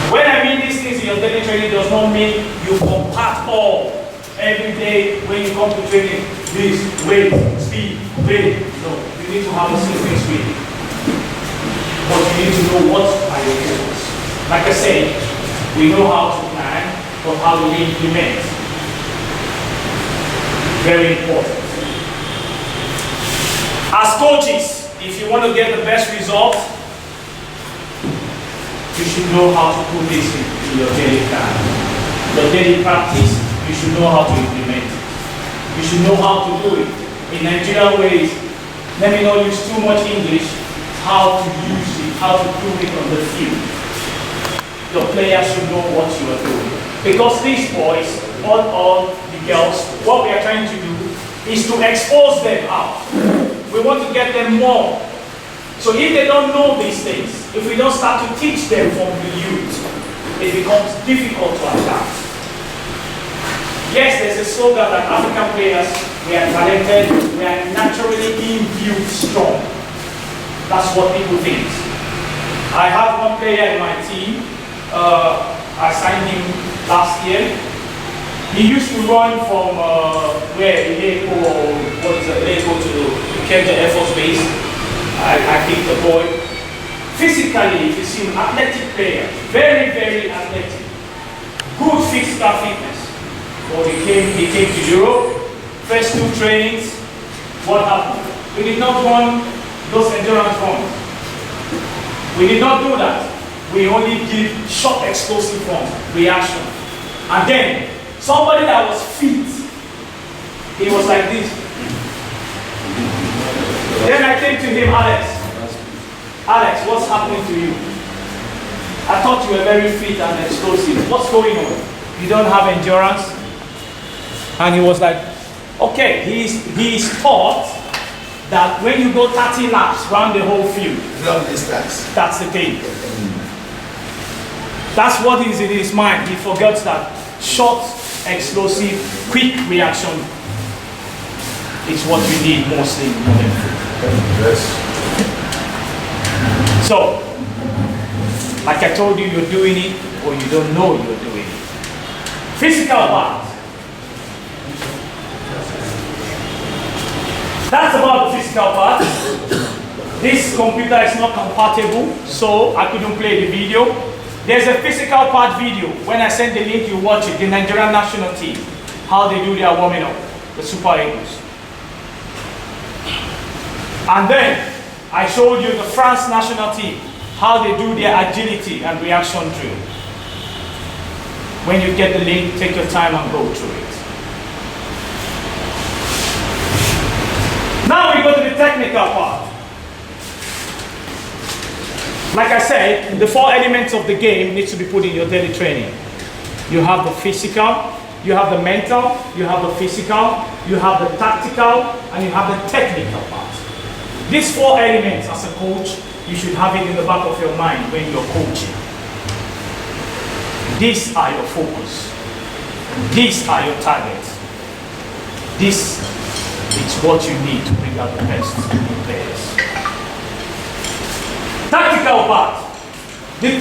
Speaker 1: When I mean these things in your daily training, does not mean you compact all every day when you come to training. This, weight, speed, weight. No, you need to have a sequence with it. But you need to know what are your goals. Like I said, we know how to plan, but how do we implement? Very important. As coaches, if you want to get the best result, you should know how to put this in your daily plan. Your daily practice, you should know how to implement it. You should know how to do it. In Nigerian ways, let me not use too much English, how to use it, how to do it on the field. Your players should know what you are doing. Because these boys, all the girls, what we are trying to do is to expose them out. We want to get them more. So if they don't know these things, if we don't start to teach them from the youth, it becomes difficult to adapt. Yes, there's a slogan that African players, we are talented, we are naturally imbued strong. That's what people think. I have one player in my team, I signed him last year. He used to run from Ileko to Kenya Air Force Base. I picked the boy. Physically, if you see an athletic player, very, very athletic, good physical fitness. Well, he came to Europe, first 2 trainings, what happened? We did not run those endurance runs. We did not do that. We only give short explosive runs, reaction. And then, somebody that was fit, he was like this. Then I came to him, Alex, what's happening to you? I thought you were very fit and explosive. What's going on? You don't have endurance? And he was like, okay, he's taught that when you go 30 laps around the whole field,
Speaker 9: Long distance.
Speaker 1: that's the thing. That's what is in his mind. He forgets that short, explosive, quick reaction is what we need mostly in modern football. So, like I told you, you're doing it or you don't know you're doing it. Physical part. That's about the physical part. This computer is not compatible, so I couldn't play the video. There's a physical part video. When I send the link, you watch it. The Nigerian national team, how they do their warming up, the Super Eagles. And then I showed you the France national team, how they do their agility and reaction drill. When you get the link, take your time and go through it. Now we go to the technical part. Like I said, the 4 elements of the game needs to be put in your daily training. You have the physical, you have the mental, you have the physical, you have the tactical, and you have the technical part. These 4 elements as a coach you should have it in the back of your mind when you're coaching. These are your focus. These are your targets. This is what you need to bring out the best in players. Tactical part. The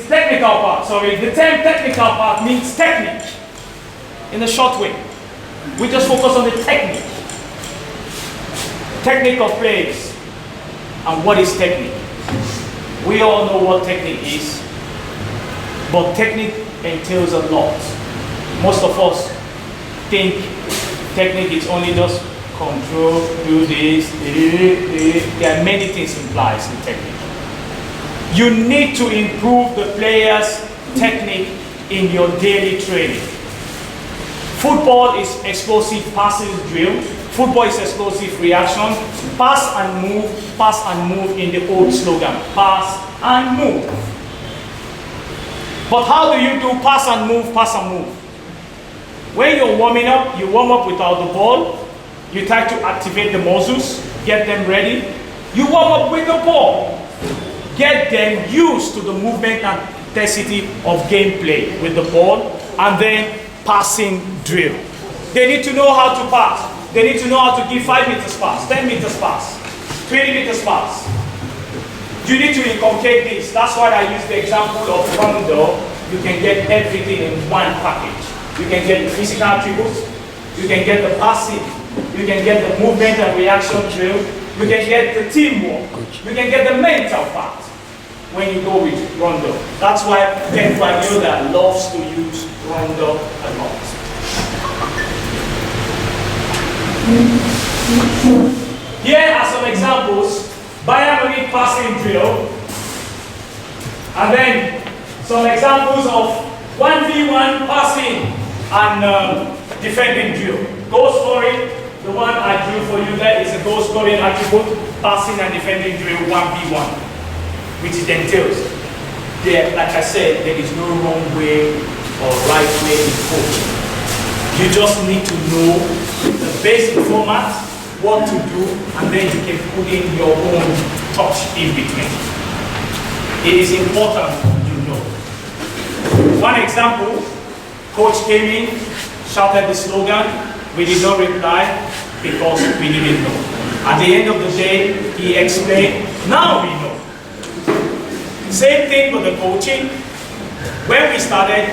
Speaker 1: technical part, the term technical part means technique. In a short way. We just focus on the technique. Technique of plays. And what is technique? We all know what technique is, but technique entails a lot. Most of us think technique is only just control, do this, there are many things implied in technique. You need to improve the player's technique in your daily training. Football is explosive passing drill. Football is explosive reaction. Pass and move in the old slogan. Pass and move. But how do you do pass and move, pass and move? When you're warming up, you warm up without the ball. You try to activate the muscles, get them ready. You warm up with the ball. Get them used to the movement and intensity of gameplay with the ball, and then passing drill. They need to know how to pass. They need to know how to give 5 meters pass, 10 meters pass, 20 meters pass. You need to inculcate this. That's why I use the example of Rondo. You can get everything in one package. You can get the physical attributes, you can get the passing, you can get the movement and reaction drill, you can get the teamwork, you can get the mental part when you go with Rondo. That's why Pep Guardiola loves to use Rondo a lot. Here are some examples. Bayern Munich passing drill, and then some examples of 1v1 passing and defending drill. Goal scoring, the one I drew for you there is a goal scoring attribute, passing and defending drill 1v1, which it entails. There, like I said, there is no wrong way or right way in coaching. You just need to know the basic format, what to do, and then you can put in your own touch in between. It is important you know. One example, coach came in, shouted the slogan, we did not reply because we didn't know. At the end of the day, he explained, now we know. Same thing with the coaching. When we started,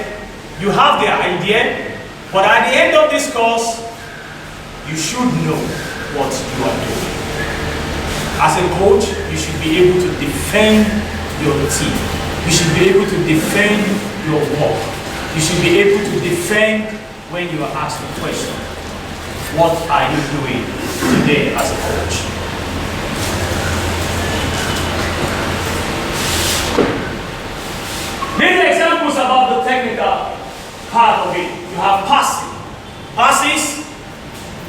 Speaker 1: you have the idea, but at the end of this course, you should know what you are doing. As a coach, you should be able to defend your team. You should be able to defend your work. You should be able to defend when you are asked a question. What are you doing today as a coach? These examples about the technical part of it. You have passing. Passes.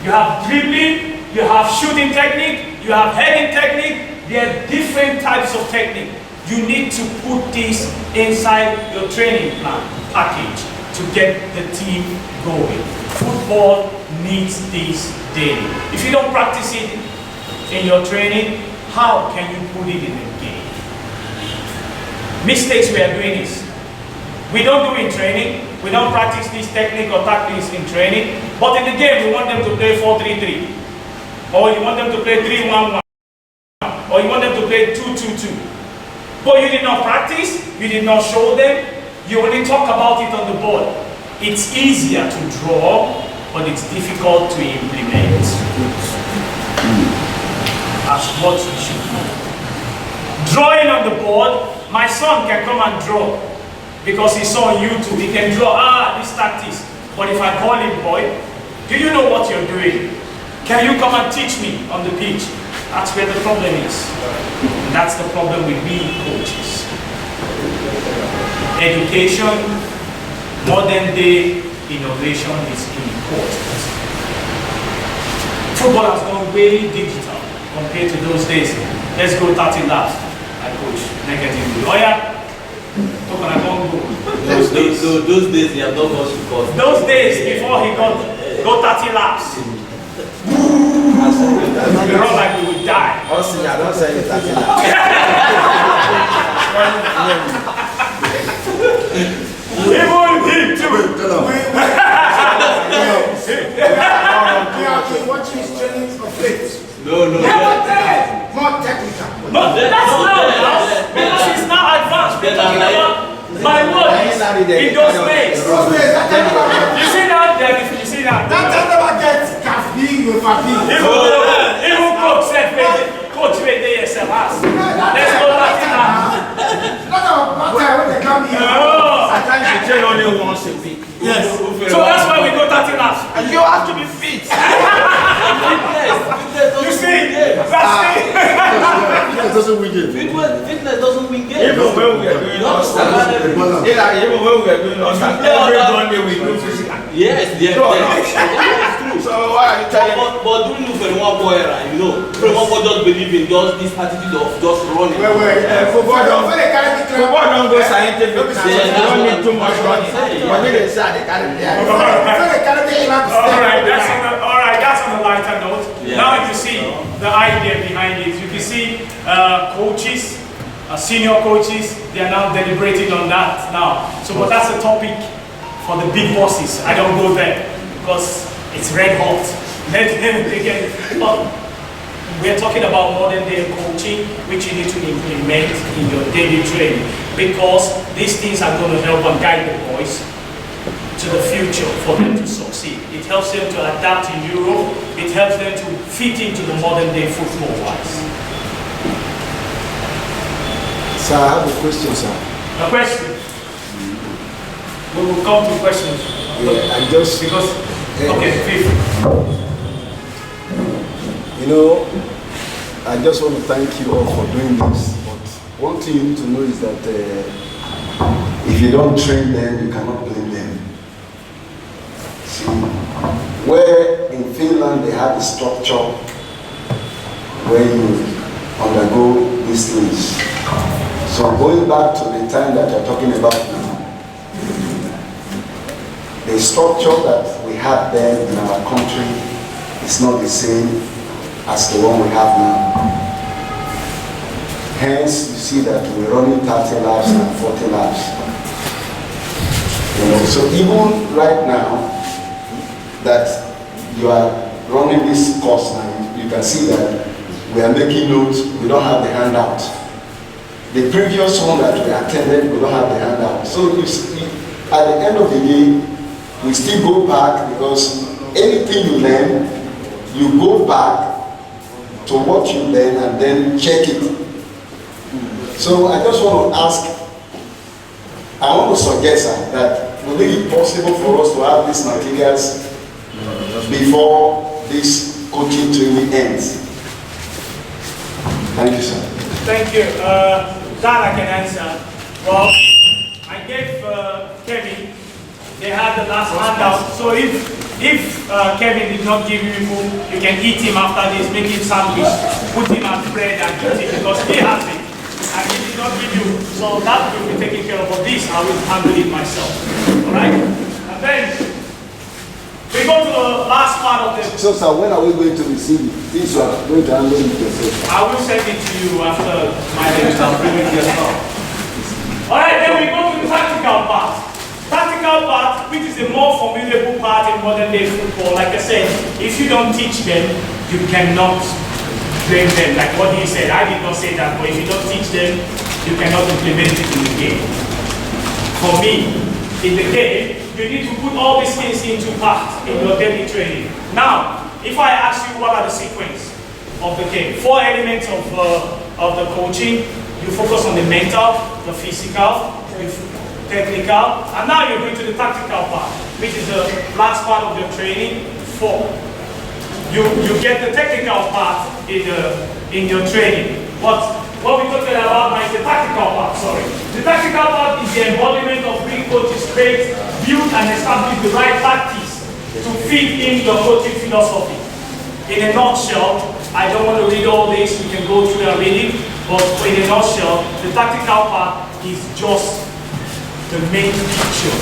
Speaker 1: You have dribbling. You have shooting technique. You have heading technique. There are different types of technique. You need to put this inside your training plan package to get the team going. Football needs this daily. If you don't practice it in your training, how can you put it in the game? Mistakes we are doing is, we don't do in training, we don't practice this technique or tactics in training, but in the game we want them to play 4-3-3, or you want them to play 3-1-1, or you want them to play 2-2-2. But you did not practice, you did not show them, you only talk about it on the board. It's easier to draw, but it's difficult to implement. That's what you should know. Drawing on the board, my son can come and draw because he saw on YouTube, he can draw, this tactics. But if I call him, boy, do you know what you're doing? Can you come and teach me on the pitch? That's where the problem is. And that's the problem with we coaches. Education, modern day innovation is important. Football has gone way digital compared to those days. Let's go 30 laps. I coach negatively. Oh yeah?
Speaker 3: Those days he had not much to cost.
Speaker 1: Those days before he got 30 laps. We run like we would die.
Speaker 10: Also, I don't say it.
Speaker 1: Even him too.
Speaker 9: We are watching his training of late.
Speaker 5: No.
Speaker 9: More technical.
Speaker 1: No, that's now. Because he's now advanced. We're talking about my words in those days. You see now, you see now.
Speaker 9: That never gets caffeine with caffeine.
Speaker 1: Even coach said, coach, wait there yourself. Let's go back to that.
Speaker 9: Not about when they come here.
Speaker 10: Sometimes you train only once a week.
Speaker 1: Yes. So that's why we go 30 laps.
Speaker 10: And you have to be fit.
Speaker 1: You see? That's it.
Speaker 8: Fitness doesn't win game.
Speaker 7: Fitness doesn't win games.
Speaker 10: Even when we are doing us, every Monday we do physical.
Speaker 7: Yes, yes.
Speaker 10: So why are you telling me?
Speaker 7: But do you for one boy, right? You know, for one boy just believe in just this attitude of just running.
Speaker 10: Football don't go scientific. You don't need too much running. But they say they carry the
Speaker 1: All right, that's on the lighter note.
Speaker 7: Yeah.
Speaker 1: Now you see the idea behind it. You can see coaches, senior coaches, they are now deliberating on that now. So, but that's a topic for the big bosses. I don't go there because it's red hot. Let them begin. But we're talking about modern day coaching, which you need to implement in your daily training, because these things are going to help and guide the boys to the future for them to succeed. It helps them to adapt in Europe. It helps them to fit into the modern day football wise.
Speaker 4: So I have a question, sir.
Speaker 1: A question. We will come to questions.
Speaker 4: Yeah, I just
Speaker 1: Because, okay, fifth.
Speaker 4: You know, I just want to thank you all for doing this. But one thing you need to know is that if you don't train them, you cannot blame them. See, where in Finland they have a structure where you undergo these things. So going back to the time that you're talking about now, the structure that we had then in our country is not the same as the one we have now. Hence, you see that we're running 30 laps and 40 laps. You know, so even right now that you are running this course now, you can see that we are making notes, we don't have the handout. The previous one that we attended, we don't have the handout. So you see, at the end of the day, we still go back because anything you learn, you go back to what you learn and then check it. So I just want to ask, I want to suggest that will it be possible for us to have these materials before this coaching training ends? Thank you, sir.
Speaker 1: Thank you. That I can answer. Well, I gave Kevin, they had the last handout. So if Kevin did not give you food, you can eat him after this, make him sandwich, put him on bread and eat it because he has it. And he did not give you. So that will be taken care of. But this, I will handle it myself. Alright? And then, we go to the last part of the...
Speaker 4: So, sir, when are we going to receive it? Since you are going to handle it yourself.
Speaker 1: I will send it to you after my lecture. I'll bring it here now. Alright, then we go to the tactical part. Tactical part, which is the more formidable part in modern day football. Like I said, if you don't teach them, you cannot blame them. Like what he said, I did not say that, but if you don't teach them, you cannot implement it in the game. For me, in the game, you need to put all these things into part in your daily training. Now, if I ask you what are the sequence of the game, 4 elements of the coaching, you focus on the mental, the physical, the technical, and now you're going to the tactical part, which is the last part of your training. 4. You get the technical part in your training. What we're talking about now is the tactical part, sorry. The tactical part is the embodiment of being coaches create, build and establish the right tactics to fit in your coaching philosophy. In a nutshell, I don't want to read all this, we can go through and read it, but in a nutshell, the tactical part is just the main picture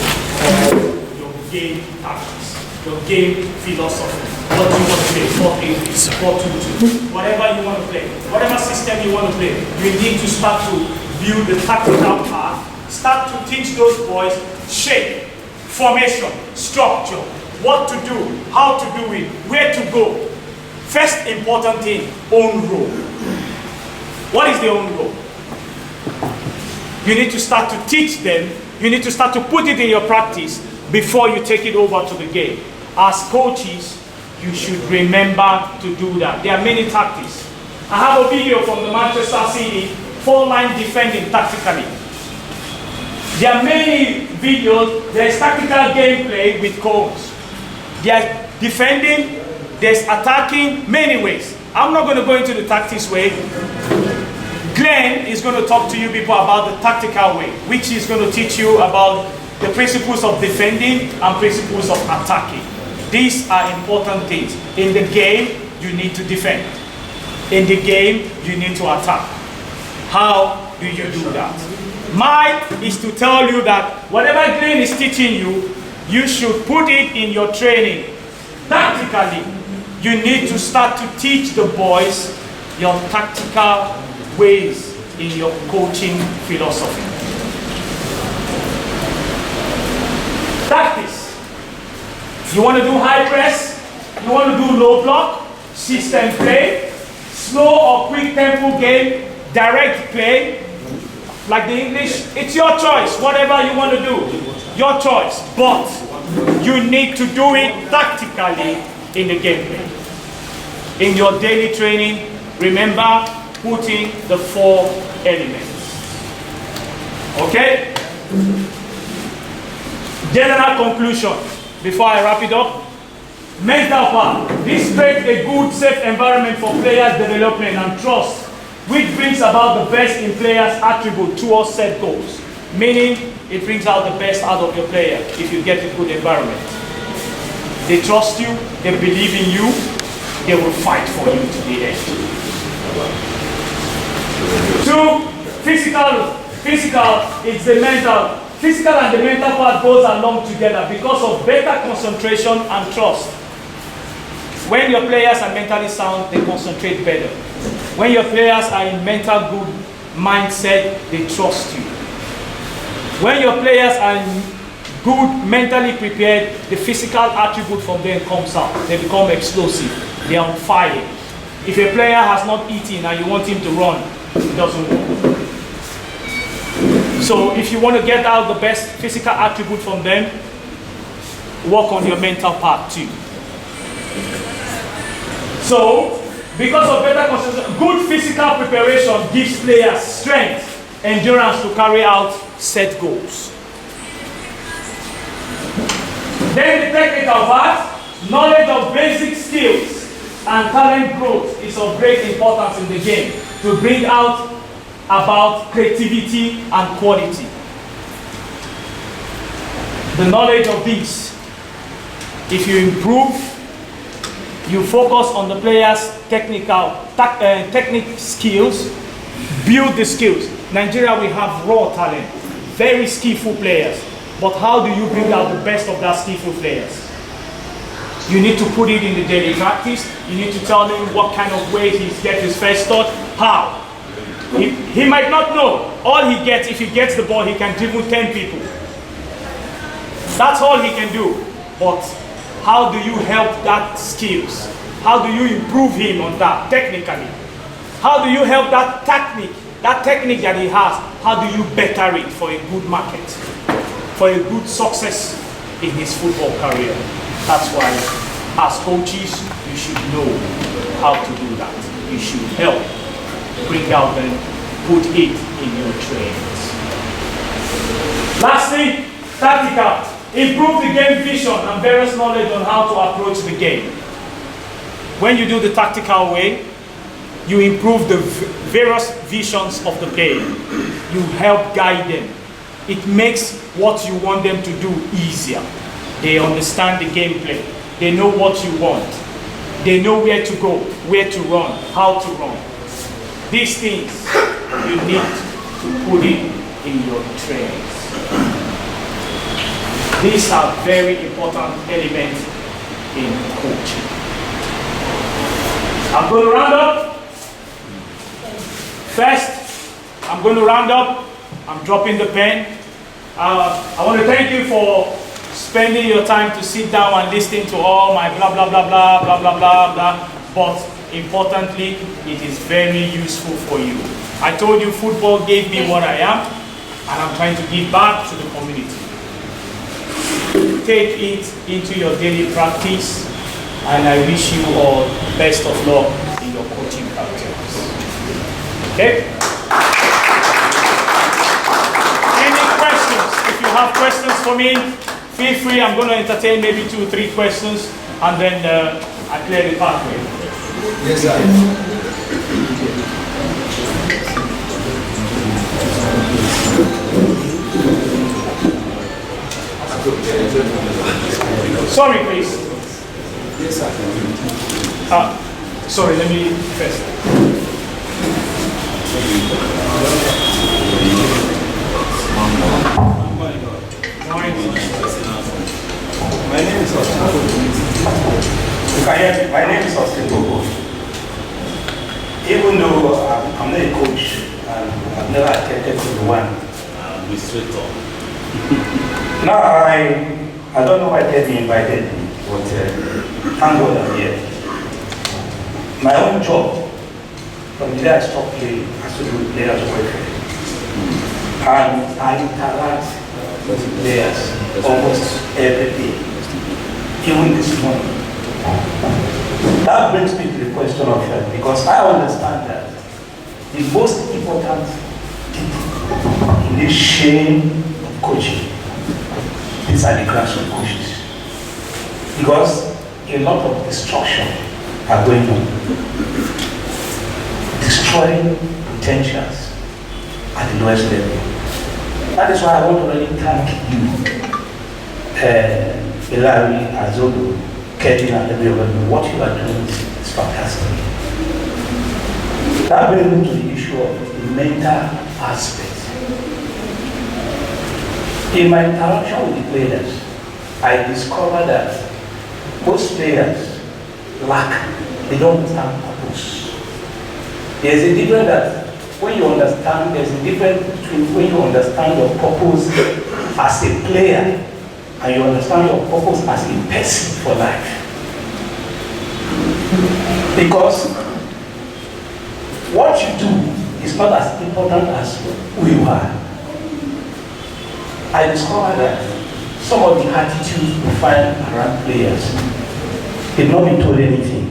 Speaker 1: of your game tactics, your game philosophy. What do you want to play? 4-3-3, 4-2-2, whatever you want to play, whatever system you want to play, you need to start to build the tactical part, start to teach those boys shape, formation, structure, what to do, how to do it, where to go. First important thing, own role. What is the own role? You need to start to teach them, you need to start to put it in your practice before you take it over to the game. As coaches, you should remember to do that. There are many tactics. I have a video from the Manchester City 4-line defending tactically. There are many videos. There's tactical gameplay with codes. There's defending, there's attacking, many ways. I'm not going to go into the tactics way. Glenn is going to talk to you people about the tactical way, which is going to teach you about the principles of defending and principles of attacking. These are important things. In the game, you need to defend. In the game, you need to attack. How do you do that? Mine is to tell you that whatever Glenn is teaching you, you should put it in your training. Tactically, you need to start to teach the boys your tactical ways in your coaching philosophy. Tactics. You want to do high press, you want to do low block, system play, slow or quick tempo game, direct play, like the English, it's your choice, whatever you want to do, your choice, but you need to do it tactically in the gameplay. In your daily training, remember putting the 4 elements. Okay? General conclusion before I wrap it up. Mental part. This creates a good, safe environment for players' development and trust, which brings about the best in players' attribute towards set goals. Meaning, it brings out the best out of your player if you get a good environment. They trust you, they believe in you, they will fight for you to the end. 2, physical is the mental. Physical and the mental part goes along together because of better concentration and trust. When your players are mentally sound, they concentrate better. When your players are in mental good mindset, they trust you. When your players are good, mentally prepared, the physical attribute from them comes out. They become explosive. They are on fire. If a player has not eaten and you want him to run, it doesn't work. So if you want to get out the best physical attribute from them, work on your mental part too. So, because of better concentration, good physical preparation gives players strength, endurance to carry out set goals. Then the technical part, knowledge of basic skills and talent growth is of great importance in the game to bring out about creativity and quality. The knowledge of these, if you improve, you focus on the players' technical skills, build the skills. Nigeria, we have raw talent, very skillful players, but how do you bring out the best of that skillful players? You need to put it in the daily practice. You need to tell him what kind of way he gets his first thought, how. He might not know. All he gets, if he gets the ball, he can dribble 10 people. That's all he can do. But how do you help that skills? How do you improve him on that technically? How do you help that technique that he has, how do you better it for a good market, for a good success in his football career? That's why, as coaches, you should know how to do that. You should help bring out and put it in your trainings. Lastly, tactical. Improve the game vision and various knowledge on how to approach the game. When you do the tactical way, you improve the various visions of the game. You help guide them. It makes what you want them to do easier. They understand the gameplay. They know what you want. They know where to go, where to run, how to run. These things you need to put it in your trainings. These are very important elements in coaching. I'm going to round up. First, I'm going to round up. I'm dropping the pen. I want to thank you for spending your time to sit down and listen to all my blah, blah, blah, blah, blah, blah, blah, blah. But importantly, it is very useful for you. I told you football gave me what I am, and I'm trying to give back to the community. Take it into your daily practice, and I wish you all best of luck in your coaching careers. Okay? Any questions? If you have questions for me, feel free. I'm going to entertain maybe 2 or 3 questions, and then I clear the pathway.
Speaker 4: Yes, sir.
Speaker 1: Sorry, please.
Speaker 4: Yes, sir.
Speaker 1: Sorry, let me first.
Speaker 11: My name is Austin Bobo. My name is Austin Bobo. Even though I'm not a coach and I've never attended to one.
Speaker 3: Administrator.
Speaker 11: Now I don't know why they invited me, but thank God I'm here. My own job, from the day I stopped playing, has to do with players' welfare. And I interact with players almost every day, even this morning. That brings me to the question of health, because I understand that the most important thing in this chain of coaching, these are the grassroots coaches. Because a lot of destruction are going on. Destroying potentials at the lowest level. That is why I want to really thank you, Hilary, Azodo, Kevin, and everyone. What you are doing is fantastic. That brings me to the issue of the mental aspect. In my interaction with the players, I discovered that most players they don't understand purpose. There's a difference that when you understand, there's a difference between when you understand your purpose as a player and you understand your purpose as a person for life. Because what you do is not as important as who you are. I discovered that some of the attitudes we find around players did not be told anything.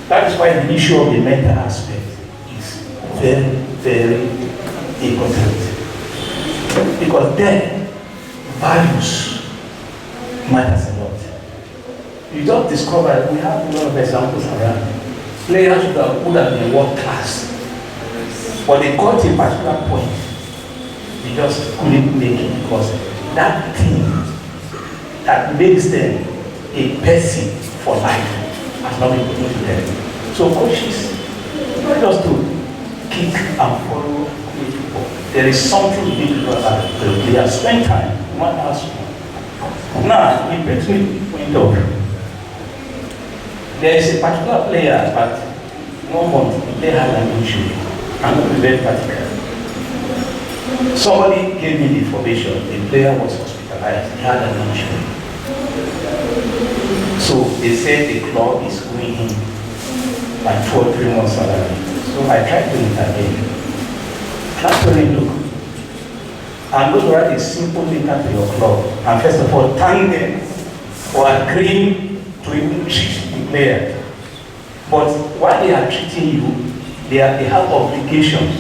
Speaker 11: That is why the issue of the mental aspect is very, very important. Because then, values matters a lot. You don't discover, we have a lot of examples around. Players would have been world class, but they got to a particular point, they just couldn't make it because that thing that makes them a person for life has not been given to them. So coaches, not just to kick and follow people. There is something you need to do about the player. Spend time, one ask you. Now, it brings me to the point of there is a particular player, but 1 month, the player had an injury. I'm going to be very particular. Somebody gave me the information, the player was hospitalized, he had an injury. So they said the club is going in like 2 or 3 months salary. So I tried to intervene. I told him, look, I'm going to write a simple letter to your club. And first of all, thank them for agreeing to even treat the player. But while they are treating you, they have obligations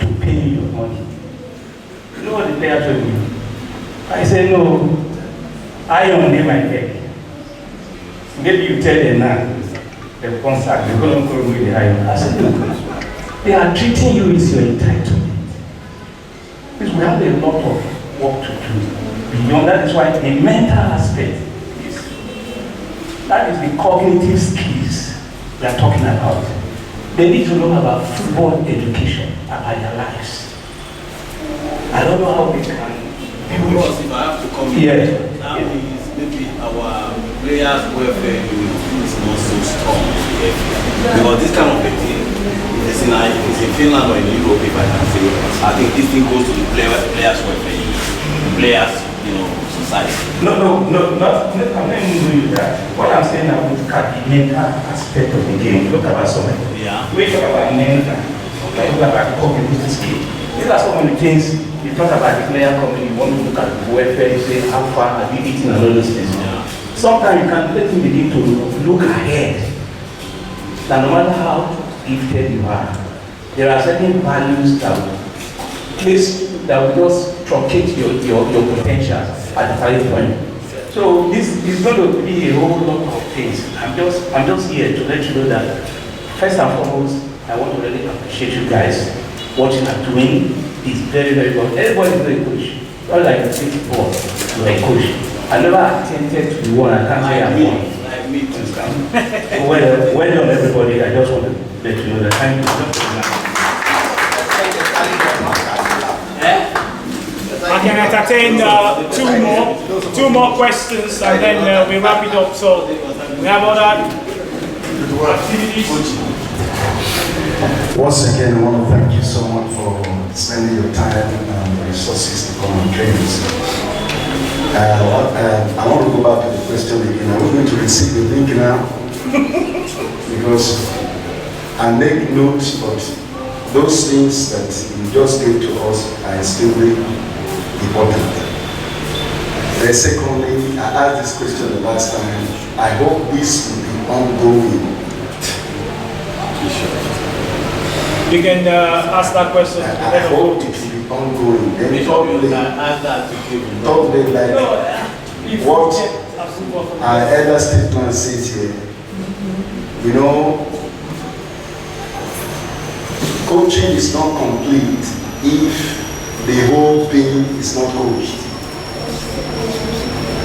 Speaker 11: to pay you your money. You know what the player told me? I said, no, I only my leg. Maybe you tell them now, the contract, they're going to go with the iron. I said, look, they are treating you as your entitlement. Because we have a lot of work to do. Beyond that is why the mental aspect that is the cognitive skills we are talking about. They need to know about football education about their lives. I don't know how we can.
Speaker 3: Because if I have to come in, that means maybe our players' welfare is not so strong. Because this kind of a thing is in Finland or in Europe, if I can say, I think this thing goes to the players' welfare, players, society.
Speaker 11: No, I'm not even doing that. What I'm saying now, look at the mental aspect of the game. Look about something.
Speaker 3: Yeah.
Speaker 11: We talk about mental, we talk about cognitive skill. These are so many things. You talk about the player coming, you want to look at the welfare, you say, how far have you eaten and all those things.
Speaker 3: Yeah.
Speaker 11: Sometimes you can let him begin to look ahead. That no matter how gifted you are, there are certain values that will just truncate your potential at the target point. So this is going to be a whole lot of things. I'm just here to let you know that first and foremost, I want to really appreciate you guys. What you are doing is very, very good. Everybody is a coach. Not like a football, you're a coach. I never attempted to be one. I can't say I'm one.
Speaker 3: Like me too.
Speaker 11: Well done, everybody. I just want to let you know that thank you.
Speaker 1: I can entertain two more questions and then we wrap it up. So we have other activities.
Speaker 6: Once again, I want to thank you so much for spending your time and resources to come and train us. I want to go back to the question again. I'm going to receive the link now because I make notes, but those things that you just gave to us are extremely important. Then secondly, I asked this question the last time. I hope this will be ongoing.
Speaker 1: You can ask that question.
Speaker 6: I hope it will be ongoing. Then thirdly, like what our elder statesman says here, coaching is not complete if the whole thing is not coached.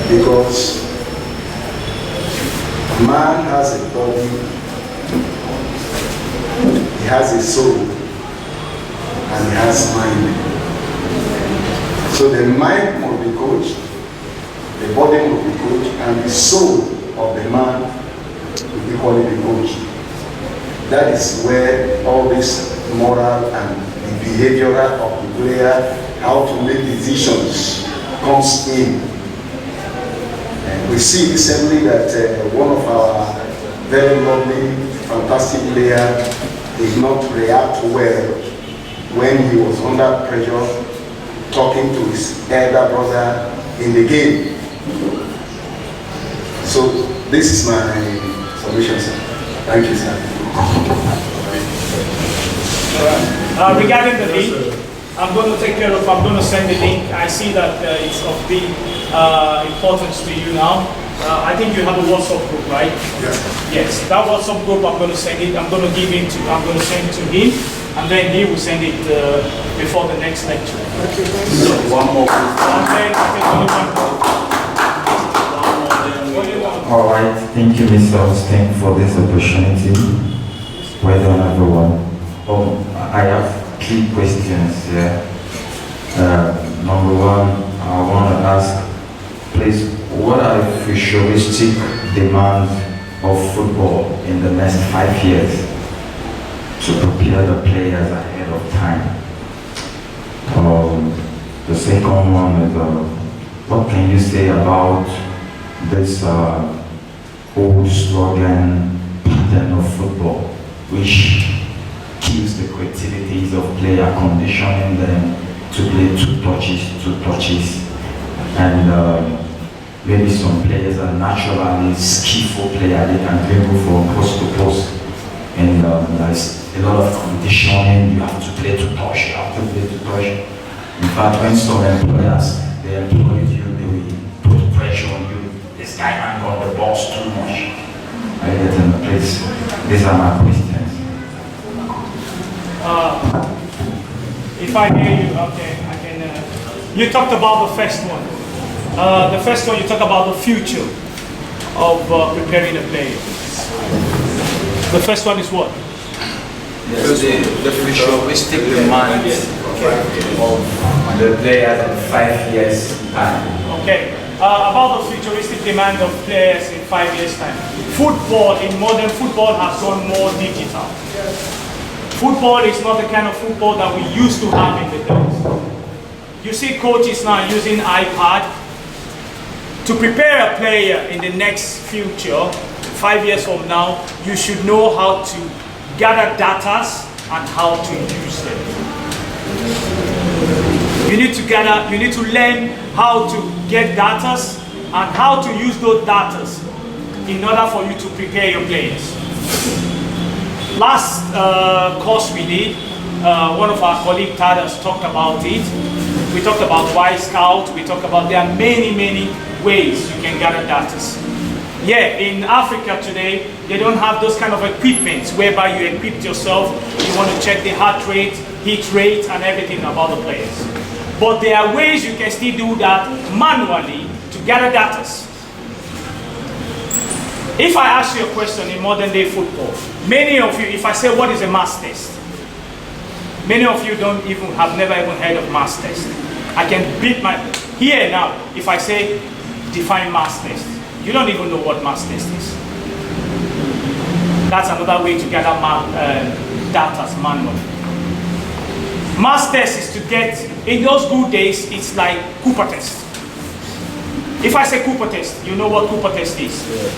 Speaker 6: Because man has a body, he has a soul, and he has mind. So the mind must be coached, the body must be coached, and the soul of the man will equally be coached. That is where all this moral and the behavioral of the player, how to make decisions, comes in. And we see recently that one of our very lovely, fantastic players did not react well when he was under pressure talking to his elder brother in the game. So this is my solution, sir. Thank you, sir.
Speaker 1: Regarding the link, I'm going to take care of, I'm going to send the link. I see that it's of big importance to you now. I think you have a WhatsApp group, right?
Speaker 8: Yes.
Speaker 1: Yes, that WhatsApp group, I'm going to send it. I'm going to send it to him, and then he will send it before the next lecture.
Speaker 2: Okay, thank you.
Speaker 3: So one more.
Speaker 1: And then I think only one more.
Speaker 12: All right, thank you, Mr. Austin, for this opportunity. Well done, everyone. I have 3 questions here. Number one, I want to ask, please, what are the futuristic demands of football in the next 5 years to prepare the players ahead of time? The second one is, what can you say about this old slogan, pattern of football, which kills the creativities of player, conditioning them to play two touches, and maybe some players are naturally skillful players, they can dribble from post to post, and there's a lot of conditioning, you have to play to touch, In fact, when some employers, they employ you, they will put pressure on you, this guy can go on the box too much. I get in the place. These are my questions.
Speaker 1: If I hear you, okay, I can. You talked about the first one. The first one, you talk about the future of preparing a player. The first one is what?
Speaker 12: Yes, the futuristic demands of the players in 5 years time.
Speaker 1: Okay. about the futuristic demand of players in 5 years' time. Football, in modern football, has gone more digital. Football is not the kind of football that we used to have in the days. You see coaches now using iPad to prepare a player in the next future. 5 years from now, you should know how to gather data and how to use them. You need to learn how to get data and how to use those data in order for you to prepare your players. Last course we did, one of our colleagues has talked about it. We talked about Y-Scout, we talked about there are many ways you can gather data. Yeah, in Africa today, they don't have those kind of equipment whereby you equip yourself, you want to check the heart rate, heat rate, and everything about the players. But there are ways you can still do that manually to gather data. If I ask you a question in modern day football, many of you, if I say what is a mass test, many of you have never even heard of mass test. I can beat my, here now, if I say define mass test, you don't even know what mass test is. That's another way to gather data manually. Mass test is to get, in those good days, it's like Cooper test. If I say Cooper test, you know what Cooper test is. Yeah.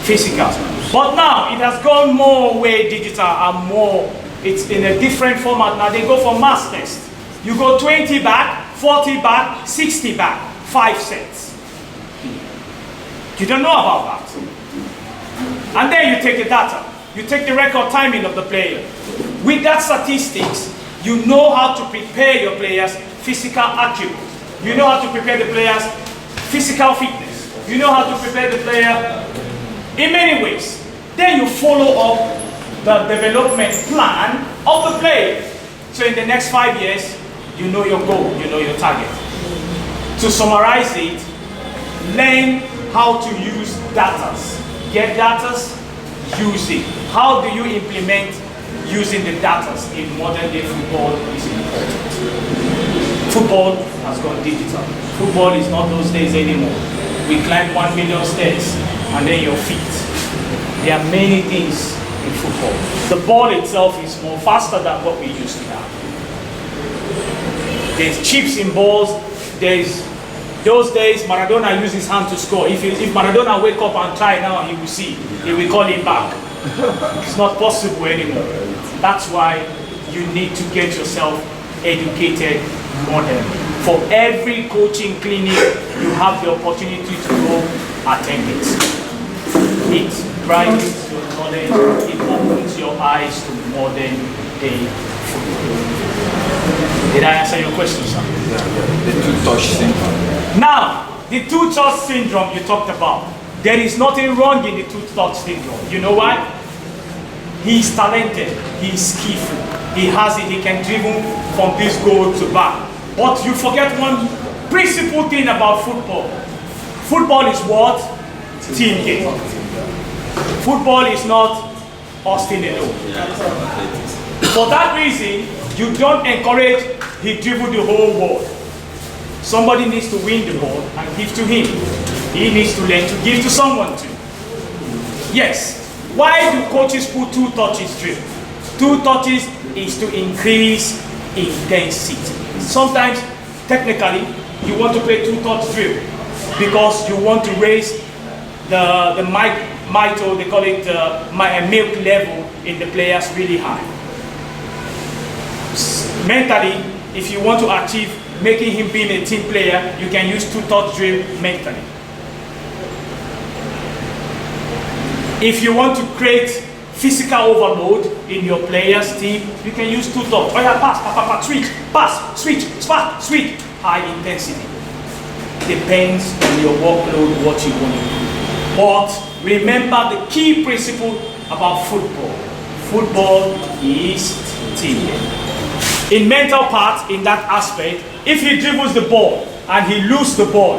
Speaker 1: Physical. But now, it has gone more way digital and more, it's in a different format. Now they go for mass test. You go 20 back, 40 back, 60 back, 5 sets. You don't know about that. And then you take the data. You take the record timing of the player. With that statistics, you know how to prepare your players' physical attributes. You know how to prepare the players' physical fitness. You know how to prepare the player in many ways. Then you follow up the development plan of the player. So in the next 5 years, you know your goal, you know your target. To summarize it, learn how to use data. Get data, use it. How do you implement using the data in modern day football is important. Football has gone digital. Football is not those days anymore. We climb 1 million stairs and then your feet. There are many things in football. The ball itself is more faster than what we used to have. There's chips in balls. There's those days Maradona used his hand to score. If Maradona wake up and try now, he will see. He will call him back. It's not possible anymore. That's why you need to get yourself educated modern. For every coaching clinic, you have the opportunity to go attend it. It brightens your knowledge, it opens your eyes to modern day football. Did I answer your question, sir?
Speaker 10: Yeah. The two-touch syndrome.
Speaker 1: Now, the two-touch syndrome you talked about, there is nothing wrong in the two-touch syndrome. You know why? He's talented, he's skillful, he has it, he can dribble from this goal to back. But you forget one principal thing about football. Football is what? Team game. Football is not Austin alone. For that reason, you don't encourage he dribble the whole world. Somebody needs to win the ball and give to him. He needs to learn to give to someone too. Yes. Why do coaches put two touches drill? Two touches is to increase intensity. Sometimes, technically, you want to play two-touch drill because you want to raise the mito, they call it milk level in the players really high. Mentally, if you want to achieve making him being a team player, you can use two-touch drill mentally. If you want to create physical overload in your players' team, you can use two-touch. Oh yeah, pass, switch, switch, high intensity. Depends on your workload, what you want to do. But remember the key principle about football. Football is team. In mental part, in that aspect, if he dribbles the ball and he loses the ball,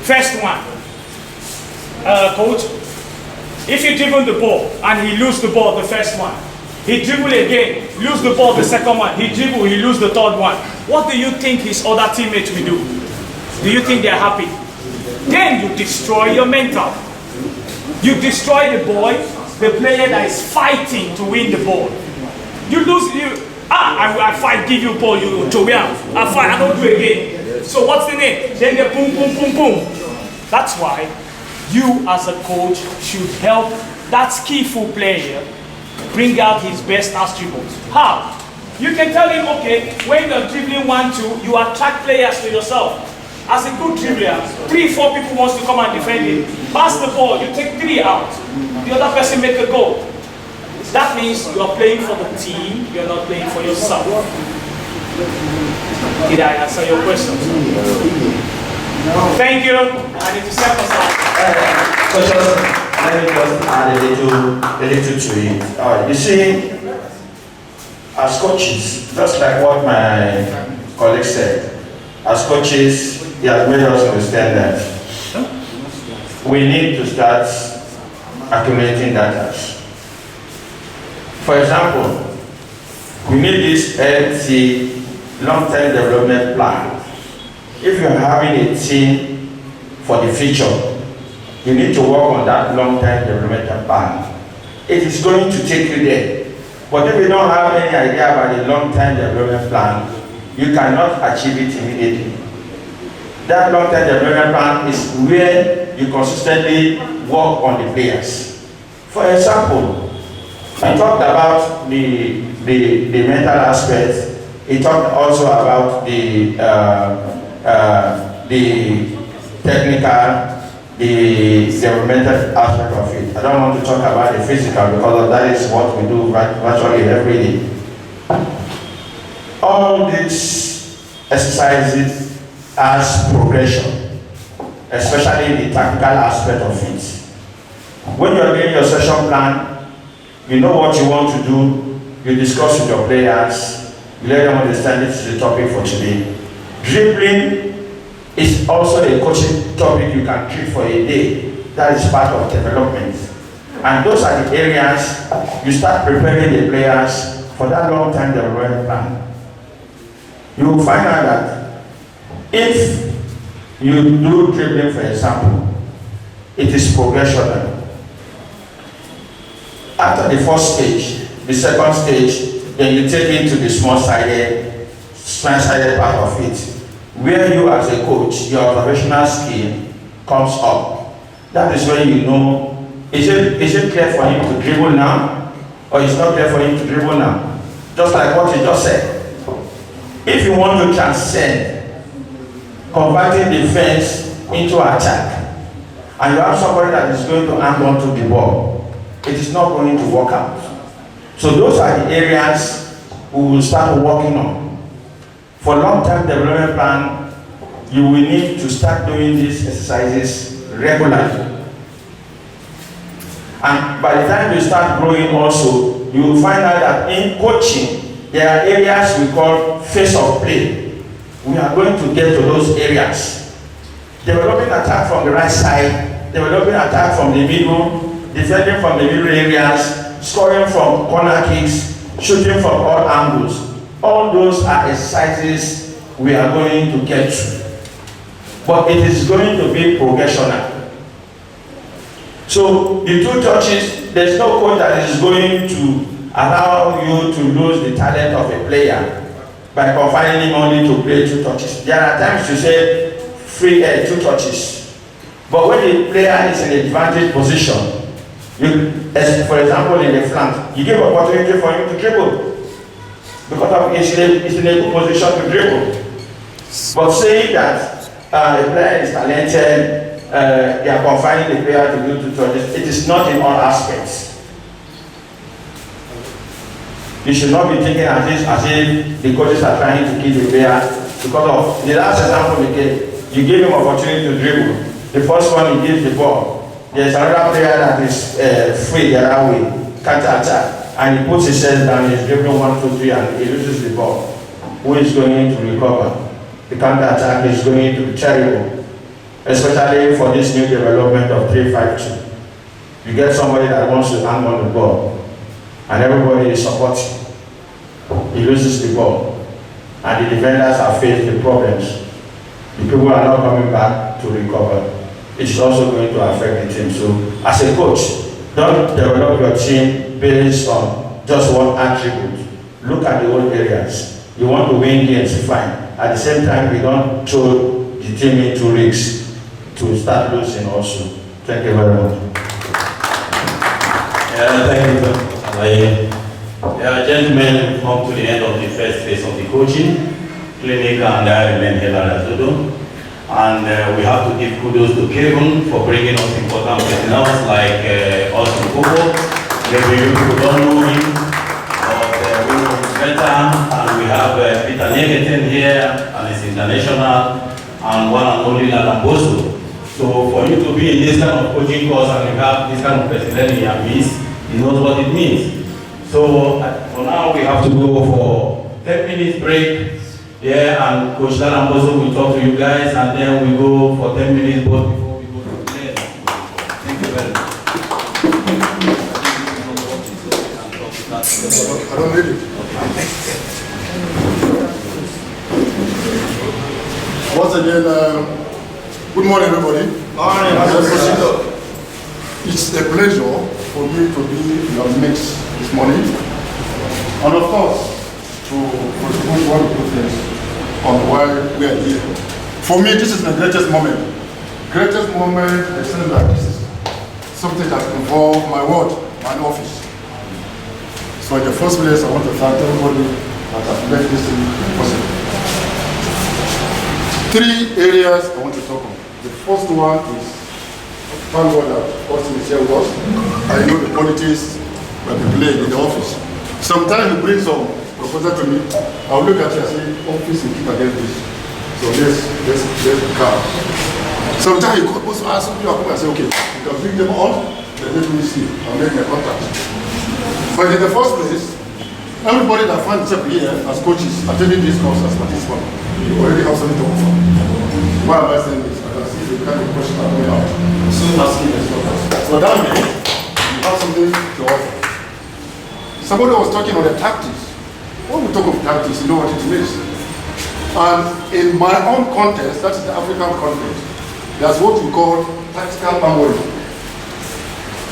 Speaker 1: first one, coach, if you dribble the ball and he loses the ball, the first one, he dribble again, lose the ball, the second one, he dribble, he lose the third one. What do you think his other teammates will do? Do you think they're happy? then you destroy your mental. You destroy the boy, the player that is fighting to win the ball. You lose, I fight, give you ball, you throw it out. I fight, I don't do it again. So what's the name? Then they boom, boom, boom, boom. That's why you as a coach should help that skillful player bring out his best attributes. How? You can tell him, okay, when you're dribbling 1-2, you attract players to yourself. As a good dribbler, 3-4 people wants to come and defend it. Pass the ball, you take 3 out. The other person make a goal. That means you are playing for the team, you are not playing for yourself. Did I answer your question? Thank you. I need to step aside.
Speaker 10: Let me just add a little to it. You see, as coaches, just like what my colleague said, as coaches, he has made us understand that we need to start accumulating data. For example, we need this LT long-term development plan. If you are having a team for the future, you need to work on that long-term development plan. It is going to take you there. But if you don't have any idea about the long-term development plan, you cannot achieve it immediately. That long-term development plan is where you consistently work on the players. For example, I talked about the mental aspect. He talked also about the technical, the developmental aspect of it. I don't want to talk about the physical because that is what we do virtually every day. All these exercises as progression, especially the tactical aspect of it. When you are doing your session plan, you know what you want to do, you discuss with your players, you let them understand this is the topic for today. Dribbling is also a coaching topic you can treat for a day. That is part of development. And those are the areas you start preparing the players for that long-term development plan. You will find out that if you do dribbling, for example, it is progressional. After the first stage, the second stage, then you take into the small-sided part of it, where you as a coach, your professional skill comes up. That is when you know, is it clear for him to dribble now, or it's not clear for him to dribble now? Just like what you just said. If you want to transcend, converting defense into attack, and you have somebody that is going to hang on to the ball, it is not going to work out. So those are the areas we will start working on. For long-term development plan, you will need to start doing these exercises regularly. And by the time you start growing also, you will find out that in coaching, there are areas we call phase of play. We are going to get to those areas. Developing attack from the right side, developing attack from the middle, defending from the middle areas, scoring from corner kicks, shooting from all angles. All those are exercises we are going to get to. But it is going to be progressional. So the 2 touches, there's no coach that is going to allow you to lose the talent of a player by confining him only to play 2 touches. There are times you say free 2 touches. But when the player is in an advantage position, you, as for example in the flank, you give opportunity for him to dribble. Because of he's in a good position to dribble. But saying that a player is talented, they are confining the player to do 2 touches, it is not in all aspects. You should not be thinking as if the coaches are trying to kill the player because of the last example you gave. You give him opportunity to dribble. The first one he gives the ball. There's another player that is free the other way, counter-attack, and he puts his head down, he's dribbling 1, 2, 3, and he loses the ball. Who is going to recover? The counter-attack is going to be terrible, especially for this new development of 3-5-2. You get somebody that wants to hang on the ball, and everybody is supporting. He loses the ball, and the defenders have faced the problems. The people are not coming back to recover. it is also going to affect the team. So, as a coach, don't develop your team based on just one attribute. Look at the whole areas. You want to win games, fine. At the same time, we don't throw the team into risks to start losing also. Thank you very much.
Speaker 3: Thank you. Gentlemen, we've come to the end of the first phase of the coaching clinic, and I remain Hilary Azudo. And we have to give kudos to Kevin for bringing us important personnel like Austin Kobo. Maybe you people don't know him, but we know him better. And we have Peter Negatin here, and he's international, and one and only Lalamboso. So for you to be in this kind of coaching course and you have this kind of personnel in your midst, he knows what it means. So for now, we have to go for 10 minutes break. Yeah, and Coach Lalamboso will talk to you guys, and then we go for 10 minutes break before we go to the play. Thank you very much.
Speaker 8: I don't need it. Once again, good morning, everybody. Morning. It's a pleasure for me to be in your midst this morning, and of course, to contribute one or two things on why we are here. For me, this is the greatest moment. Greatest moment, the sense that this is something that involves my work, my office. So in the first place, I want to thank everybody that has made this thing possible. 3 areas I want to talk on. The first one is, thank God that Austin is here with us. I know the politics that we play in the office. Sometimes he brings some proposal to me, I'll look at it and say, office will keep against this. So let's calm. Sometimes you could also ask me and say, okay, you can bring them on, then let me see, I'll make my contact. But in the first place, everybody that finds themselves here as coaches, attending this course as participants, you already have something to offer. Why am I saying this? I can see the kind of question I'm going out. Soon asking this focus. So that means you have something to offer. Somebody was talking on the tactics. When we talk of tactics, you know what it means. And in my own context, that is the African context, there's what we call tactical armory.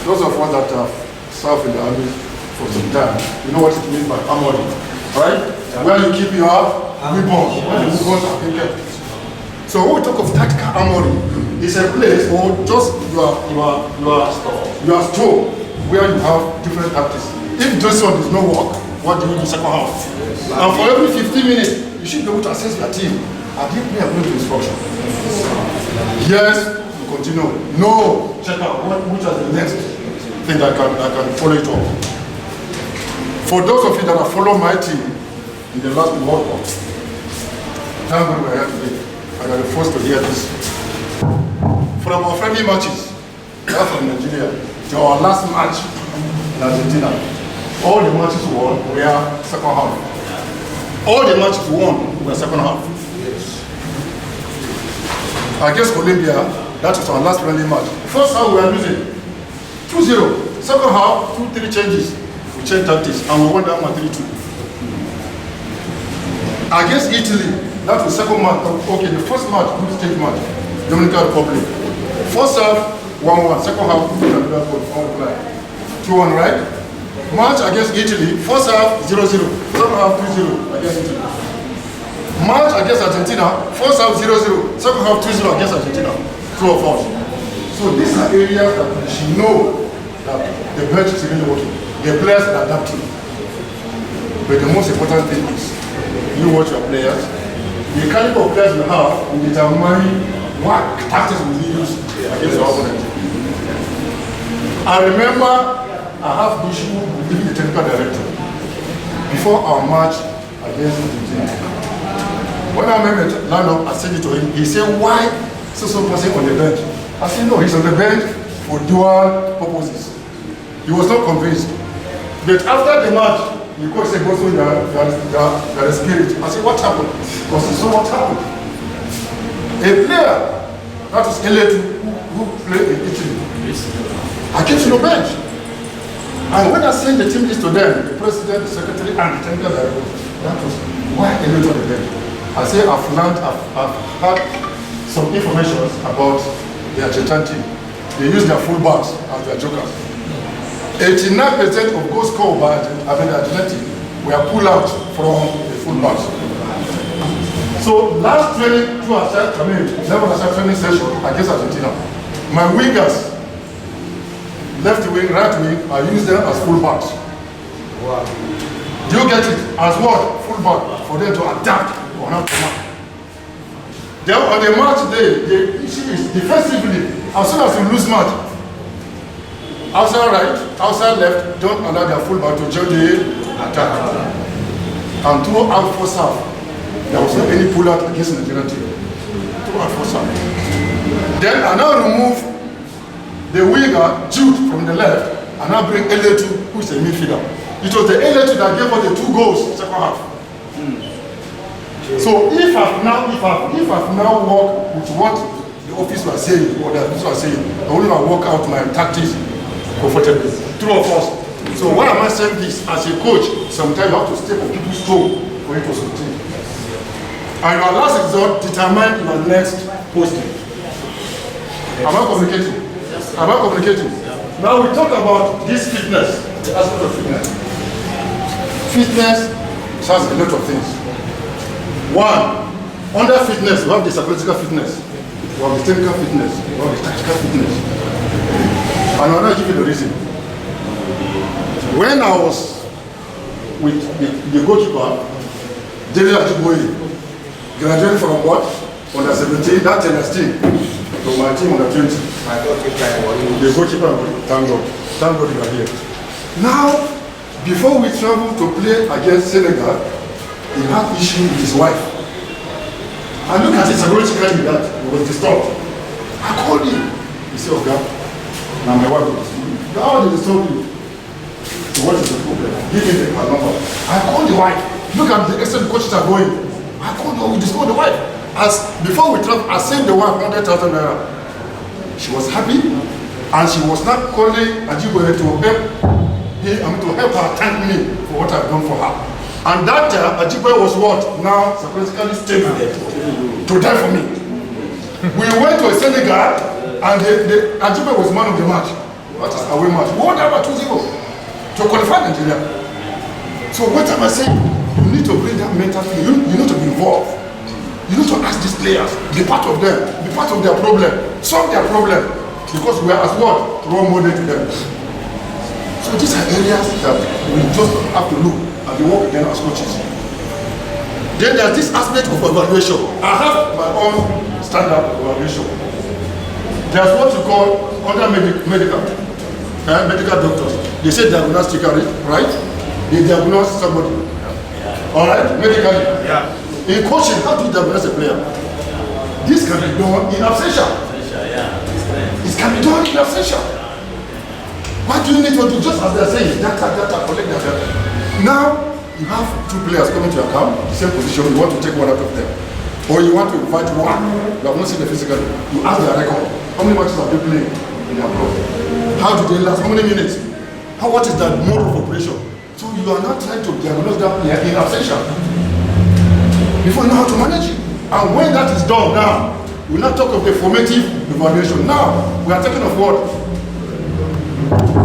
Speaker 8: Those of us that have served in the army for some time, you know what it means by armory, right? Where you keep your weapons, where the weapons are being kept. So when we talk of tactical armory, it's a place or just your store where you have different tactics. If this one does not work, what do you do second half? And for every 15 minutes, you should be able to assess your team. Are they playing according to instruction? Yes, you continue. No, check out which is the next thing that I can follow it up. For those of you that have followed my team in the last World Cup, thank God we're here today. I got the first to hear this. From our friendly matches, that's from Nigeria, to our last match in Argentina. All the matches won were second half. All the matches won were second half. Against Colombia, that was our last friendly match. First half we were losing 2-0. Second half, 2-3 changes. We changed tactics and we won that match 3-2. Against Italy, that was second match. Okay, the first match, group stage match, Dominican Republic. First half, 1-1. Second half, 2-1, right? Match against Italy, first half 0-0, second half 2-0 against Italy. Match against Argentina, first half 0-0, second half 2-0 against Argentina. True or false? So these are areas that you should know that the bench is really working. The players are adapting. But the most important thing is you watch your players. The caliber of players you have will determine what tactics will you use against your opponent. I remember I have issue with the technical director before our match against Argentina. When I made the lineup, I said it to him. He said, "Why so person on the bench?" I said, "No, he's on the bench for dual purposes." He was not convinced. But after the match, the coach said, "Go through the spirit." I said, "What happened?" Because he saw what happened. A player that is Eletu who played in Italy, I came to the bench. And when I sent the team list to them, the president, the secretary, and the technical director, that was why I didn't on the bench. I say I've had some information about their Chetan team. They use their fullbacks as their jokers. 89% of goals scored by Atleti were pulled out from the fullbacks. So last training, level aside training session against Argentina, my wingers, left wing, right wing, I use them as fullbacks. Wow. Do you get it? As what? Fullback, for them to attack or not to mark. Then on the match day, the issue is defensively, as soon as you lose match, outside right, outside left, don't allow their fullback to join the attack. And throughout first half, there was not any pull out against the Nigerian team. Throughout first half. Then I now remove the winger, Jude, from the left, and now bring Eletu, who is a midfielder. It was the Eletu that gave us the 2 goals second half. So if I've now worked with what the office was saying, or the office was saying, I will not work out my tactics comfortably. True of us. So why am I saying this? As a coach, sometimes you have to step on people's toe for it to succeed. And your last result determine your next posting. Am I communicating? Am I communicating? Now we talk about this fitness, the aspect of fitness. Fitness has a lot of things. One, under fitness, we have the psychological fitness, we have the technical fitness, we have the tactical fitness. And I'll now give you the reason. When I was with the goalkeeper, David Ajiboye, graduated from what? Under 17, that tennis team, to my team under 20. The goalkeeper, thank God you are here. Now, before we travel to play against Senegal, he had issue with his wife. I look at it psychologically that he was disturbed. I called him. He said, okay, now my wife was disturb. How did he disturb you? So what is the problem? Give me the number. I called the wife. Look at the extent the coaches are going. I called her, we discovered the wife. As before we travel, I sent the wife 100,000 naira. She was happy, and she was not calling Ajiboye to help her thank me for what I've done for her. And that time, Ajiboye was what? Now psychologically stable to die for me. We went to Senegal, and Ajiboye was man of the match. That is away match. We won that by 2-0 to qualify Nigeria. So what am I saying? You need to bring that mental thing. You need to be involved. You need to ask these players, be part of them, be part of their problem, solve their problem. Because we are as what? Role model to them. So these are areas that we just have to look and we work again as coaches. Then there's this aspect of evaluation. I have my own standard evaluation. There's what you call under medical doctors. They say diagnostically, right? They diagnose somebody. All right, medically. Yeah. In coaching, how do you diagnose a player? This can be done in absentia. It can be done in absentia. What do you need to do? Just as they're saying, data, collect data. Now, you have 2 players coming to your camp, same position, you want to take one out of them. Or you want to invite one, you have not seen the physical, you ask their record. How many matches have they played in their club? How do they last? How many minutes? What is that mode of operation? So you are not trying to diagnose that player in absentia. Before you know how to manage it. And when that is done now, we will not talk of the formative evaluation. Now, we are talking of what?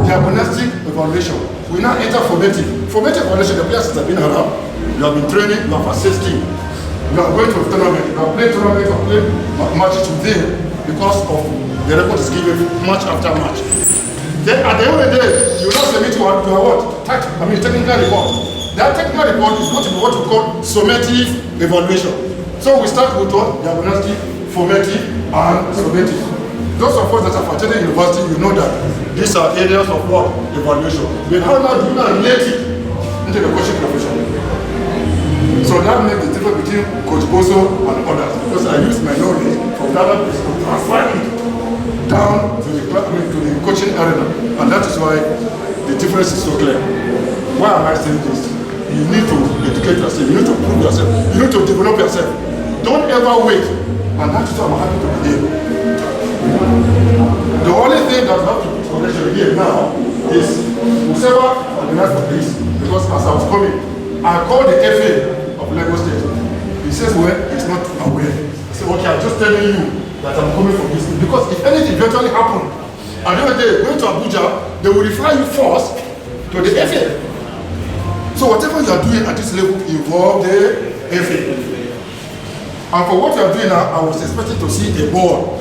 Speaker 8: Diagnostic evaluation. We now enter formative. Formative evaluation, the players that have been around, you have been training, you have assessed team. You are going to a tournament, you have played tournament, you have played matches with them because of the record is given match after match. Then at the end of the day, you will not submit to what? Technical report. That technical report is going to be what we call summative evaluation. So we start with what? Diagnostic, formative, and summative. Those of us that have attended university, you know that these are areas of what? Evaluation. But how now do you not relate it into the coaching profession? So that makes the difference between Coach Boso and others. Because I use my knowledge from that place to transfer it down to the coaching arena. And that is why the difference is so clear. Why am I saying this? You need to educate yourself, you need to prove yourself, you need to develop yourself. Don't ever wait. And that is why I'm happy to be here. The only thing that I have to put connection here now is whoever organized for this, because as I was coming, I called the FA of Lagos State. He says, well, it's not aware. I said, okay, I'm just telling you that I'm coming from this. Because if anything eventually happens, at the end of the day, going to Abuja, they will refer you first to the FA. So whatever you are doing at this level involve the FA. And for what you are doing now, I was expecting to see a football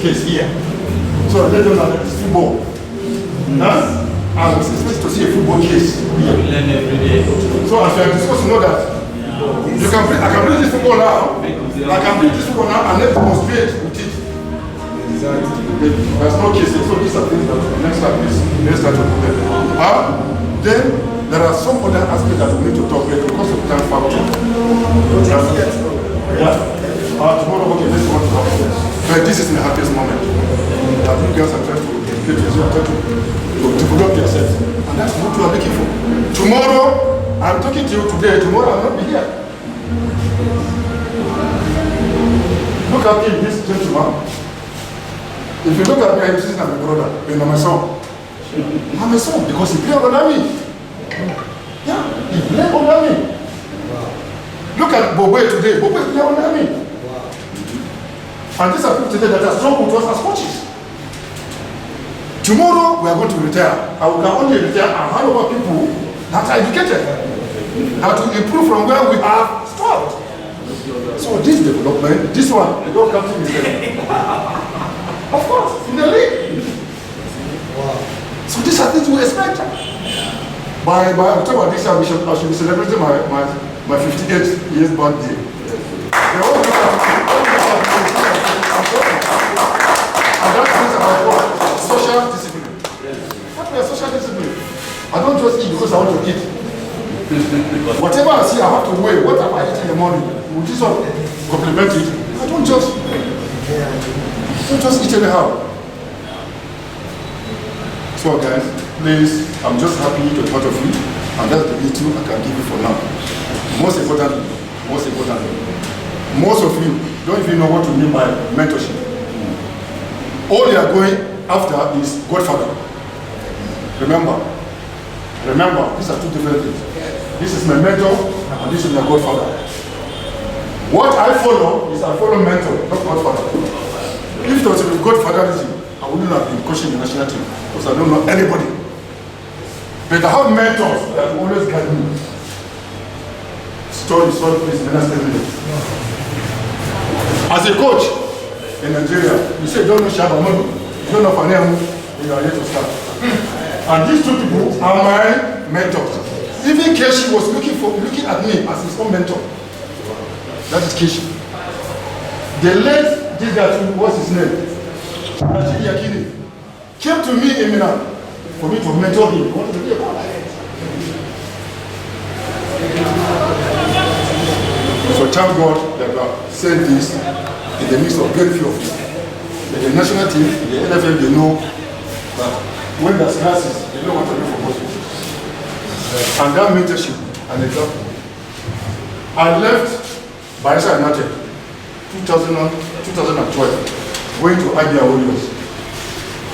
Speaker 8: case here. So let them know that it's football. I was expecting to see a football case here. So as we are discussing, know that I can bring this football now. I can bring this football now and let's demonstrate with it. There's no cases, so these are things that next time to put them. Then there are some other aspects that we need to talk about because of time factor. Tomorrow, okay, let's go to happen. But this is the happiest moment. That you girls are trying to educate yourself, trying to develop yourself. And that's what you are looking for. Tomorrow, I'm talking to you today, tomorrow I'll not be here. Look at me, this gentleman. If you look at me, I'm saying I'm a brother, but I'm my son. I'm a son because he played under me. Yeah, he played under me. Look at Boboe today. Boboe played under me. And these are people today that are strong with us as coaches. Tomorrow we are going to retire. I will only retire and hand over people that are educated. How to improve from where we have stopped. So this development, this one, they don't come to me. Of course, in the league. Wow. So these are things we expect. By October this year, I should be celebrating my 58th year's birthday. And that things about what? Social discipline. What is social discipline? I don't just eat because I want to eat. Whatever I see, I have to weigh. What am I eating in the morning? Will this one complement it? I don't just eat anyhow. So guys, please, I'm just happy to be part of you, and that's the little I can give you for now. Most importantly, most of you don't even know what to mean by mentorship. All you are going after is Godfather. Remember, these are two different things. This is my mentor, and this is my Godfather. What I follow is I follow mentor, not Godfather. If it was a Godfatherism, I wouldn't have been coaching the national team because I don't know anybody. But I have mentors that always guide me. Story, please, the next 10 minutes. As a coach in Nigeria, you say you don't know Shabamodu, you don't know Fanemu, you are here to start. And these two people are my mentors. Even Keshi was looking at me as his own mentor. That is Keshi. The late, this guy, what's his name? Rashidi Yakini, came to me in Milan for me to mentor him. He wanted to be a coach. So thank God that God said this in the midst of very few of you. In the national team, in the NFL, they know that when there's classes, they know what to do for most people. And that mentorship, an example. I left Bayelsa United 2012, going to Abia Warriors.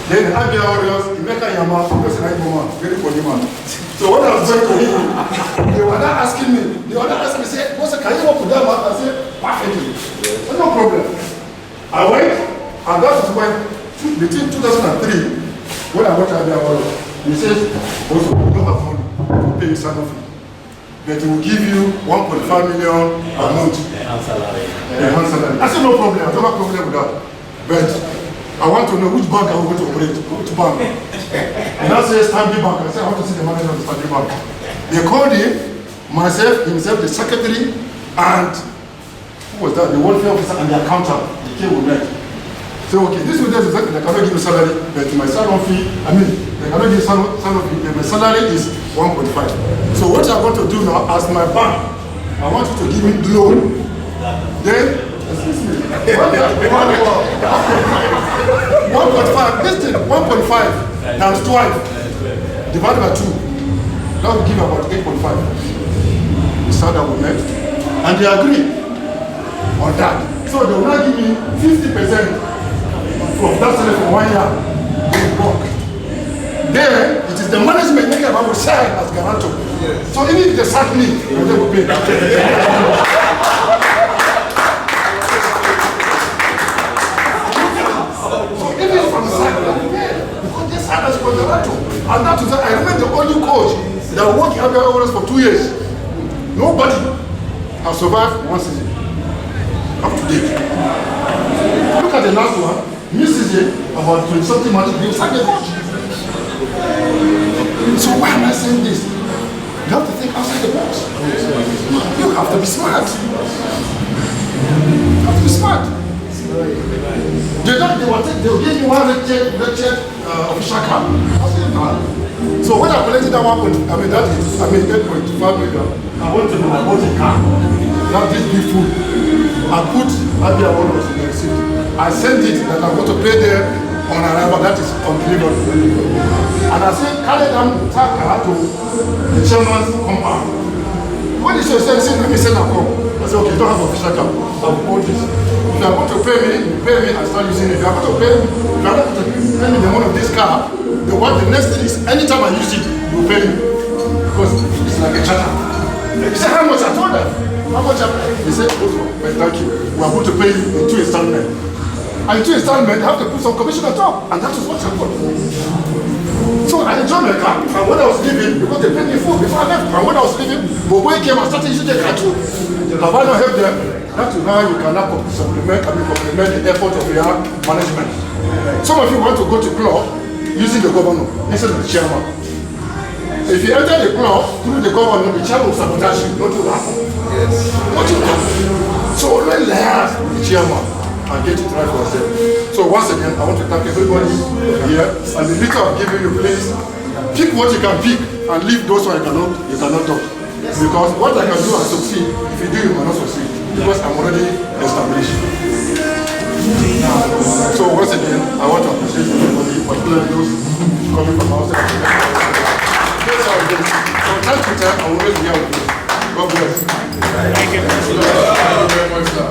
Speaker 8: Then Abia Warriors, Emeka Yama was an Igbo very funny man. So when I was going to him, they were not asking me, say, can you work with that man? I said, perfectly. No problem. I went, and that is when, between 2003, when I went to Abia Warriors, he says, also, you don't have money to pay your salary fee. But he will give you 1.5 million a month. Salary. I said, no problem, I don't have a problem with that. But I want to know which bank I want to operate, which bank. And I said, Stanbic Bank. I said, I want to see the manager of the Stanbic Bank. They called him, myself, himself, the secretary, and who was that? The welfare officer and the accountant. They came with me. So, okay, this is exactly, they cannot give you salary, but my salary fee, they cannot give you salary fee, but my salary is 1.5. So what I'm going to do now, as my bank, I want you to give me loan. Then, excuse me, 1.5, listen, 1.5 times 12, divided by 2, that will give about 8.5. The standard we met, and they agree on that. So they will now give me 50% from that salary for 1 year. Then it is the management making about sell as guarantor. Yes. So even if they sack me, they will pay. They are working Abia Warriors for 2 years. Nobody has survived one season. Up to date. Look at the last one. New season, about 20-something matches, they sacked the coach. So why am I saying this? You have to think outside the box. You have to be smart. You have to be smart. They'll give you one lecture official card. So when I collected that 8.5 million, I went to I bought a car. Now this big food. I put Abia Warriors in the receipt. I sent it that I'm going to pay them on arrival, that is on delivery. And I said, carry them car to the chairman's compound. When he said, let me send a call. I said, okay, you don't have official car. I'll hold this. If you are going to pay me, you pay me and start using it. If you are going to pay me, if you are not going to pay me the money of this car, the next thing is, anytime I use it, you pay me. Because it's like a charter. He said, how much? I told them. How much? He said, well, thank you. We are going to pay you in 2 installments. And in 2 installments, they have to put some commission on top. And that is what happened. So I enjoyed my car. And when I was leaving, because they paid me full before I left. And when I was leaving, Boboy came and started using the car too. Have I not helped them? That is how you cannot complement the effort of your management. Some of you want to go to club using the governor instead of the chairman. If you enter the club through the governor, the chairman will sabotage you. Not to happen. Yes. Not to happen. So always learn the chairman and get it right for yourself. So once again, I want to thank everybody here. And the little I've given you, please pick what you can pick and leave those one you cannot talk. Because what I can do and succeed, if you do, you cannot succeed. Because I'm already established. So once again, I want to appreciate everybody, particularly those coming from outside. That's how it is. From time to time, I will always be here with you. God bless.
Speaker 1: Thank you.
Speaker 8: Thank you very much, sir.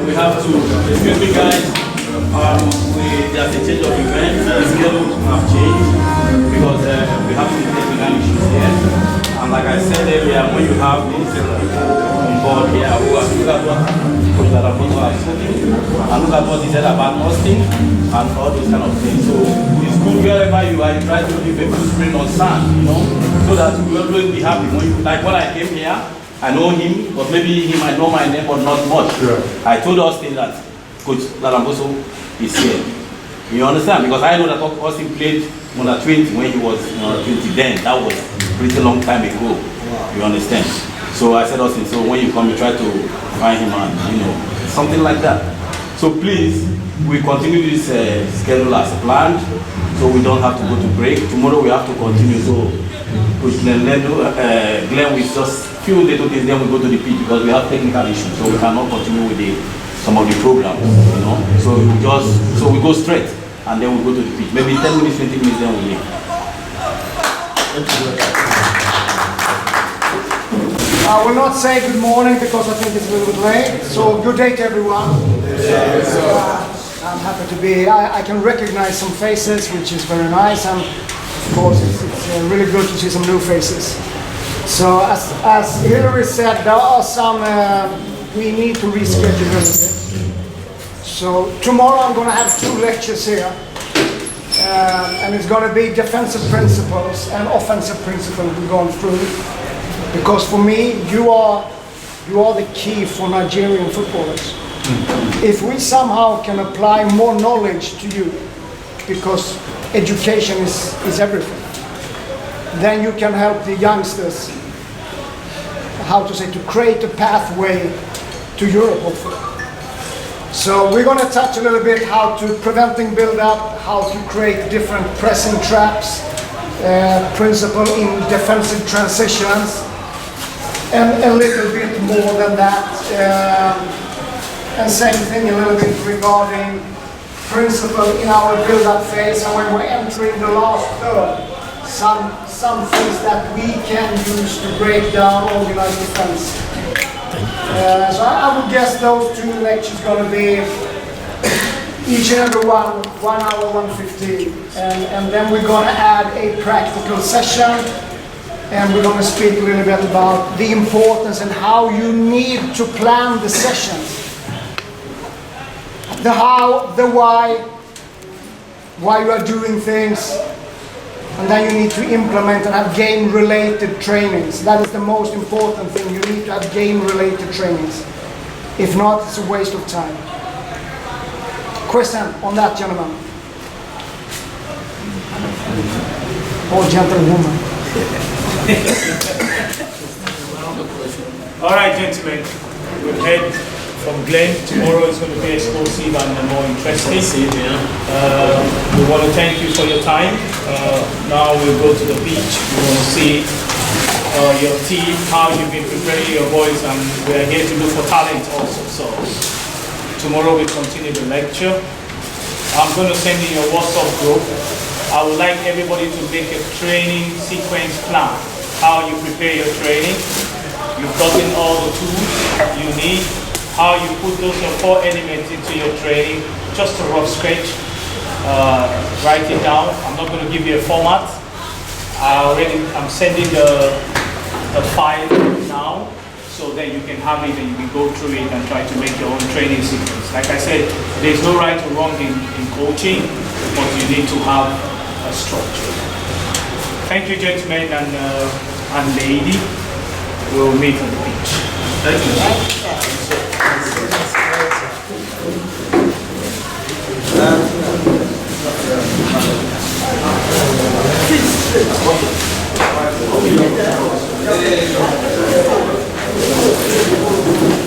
Speaker 3: We have to, excuse me guys, there's a change of events, the schedule have changed because we have some technical issues here. And like I said earlier, when you have these on board here, who have looked at what Coach Larapoto has spoken, and look at what he said about Austin, and all those kind of things. So it's good wherever you are, you try to leave a good spring on sand, you know, so that you will always be happy. When you, like when I came here, I know him, but maybe he might know my name, but not much. Sure. I told Austin that Coach Larapoto is here. You understand? Because I know that Austin played under 20 when he was 20 then. That was a pretty long time ago. Wow. You understand? So I said, Austin, so when you come, you try to find him and, you know, something like that. So please, we continue this schedule as planned, so we don't have to go to break. Tomorrow we have to continue. So with Glenn with just few little things, then we go to the pitch because we have technical issues, so we cannot continue with some of the programs, you know. So we go straight and then we go to the pitch. Maybe 10 minutes, 20 minutes, then we leave.
Speaker 2: I will not say good morning because I think it's a little bit late. So good day to everyone. I'm happy to be here. I can recognize some faces, which is very nice, and of course it's really good to see some new faces. So as Hillary said, there are some, we need to reschedule a little bit. So tomorrow I'm going to have 2 lectures here. And it's going to be defensive principles and offensive principles we're going through. Because for me, you are the key for Nigerian footballers. If we somehow can apply more knowledge to you, because education is everything, then you can help the youngsters, to create a pathway to Europe, hopefully. So we're going to touch a little bit how to preventing build-up, how to create different pressing traps, principle in defensive transitions, and a little bit more than that. And same thing a little bit regarding principle in our build-up phase, and when we're entering the last third, some things that we can use to break down organized defense. So I would guess those 2 lectures going to be each and every one 1 hour, 1:15, and then we're going to add a practical session, and we're going to speak a little bit about the importance and how you need to plan the sessions. The how, the why you are doing things, and then you need to implement and have game-related trainings. That is the most important thing. You need to have game-related trainings. If not, it's a waste of time. Question on that, gentlemen. Or gentlewoman.
Speaker 1: All right, gentlemen, we've heard from Glenn. Tomorrow is going to be explosive and more interesting. We want to thank you for your time. Now we'll go to the beach. We want to see your team, how you've been preparing your boys, and we're here to look for talent also. So tomorrow we'll continue the lecture. I'm going to send you your WhatsApp group. I would like everybody to make a training sequence plan, how you prepare your training. You've gotten all the tools you need, how you put those 4 elements into your training, just a rough sketch. Write it down. I'm not going to give you a format. I'm sending the file now, so that you can have it and you can go through it and try to make your own training sequence. Like I said, there's no right or wrong in coaching, but you need to have a structure. Thank you, gentlemen and lady. We'll meet on the beach. Thank you.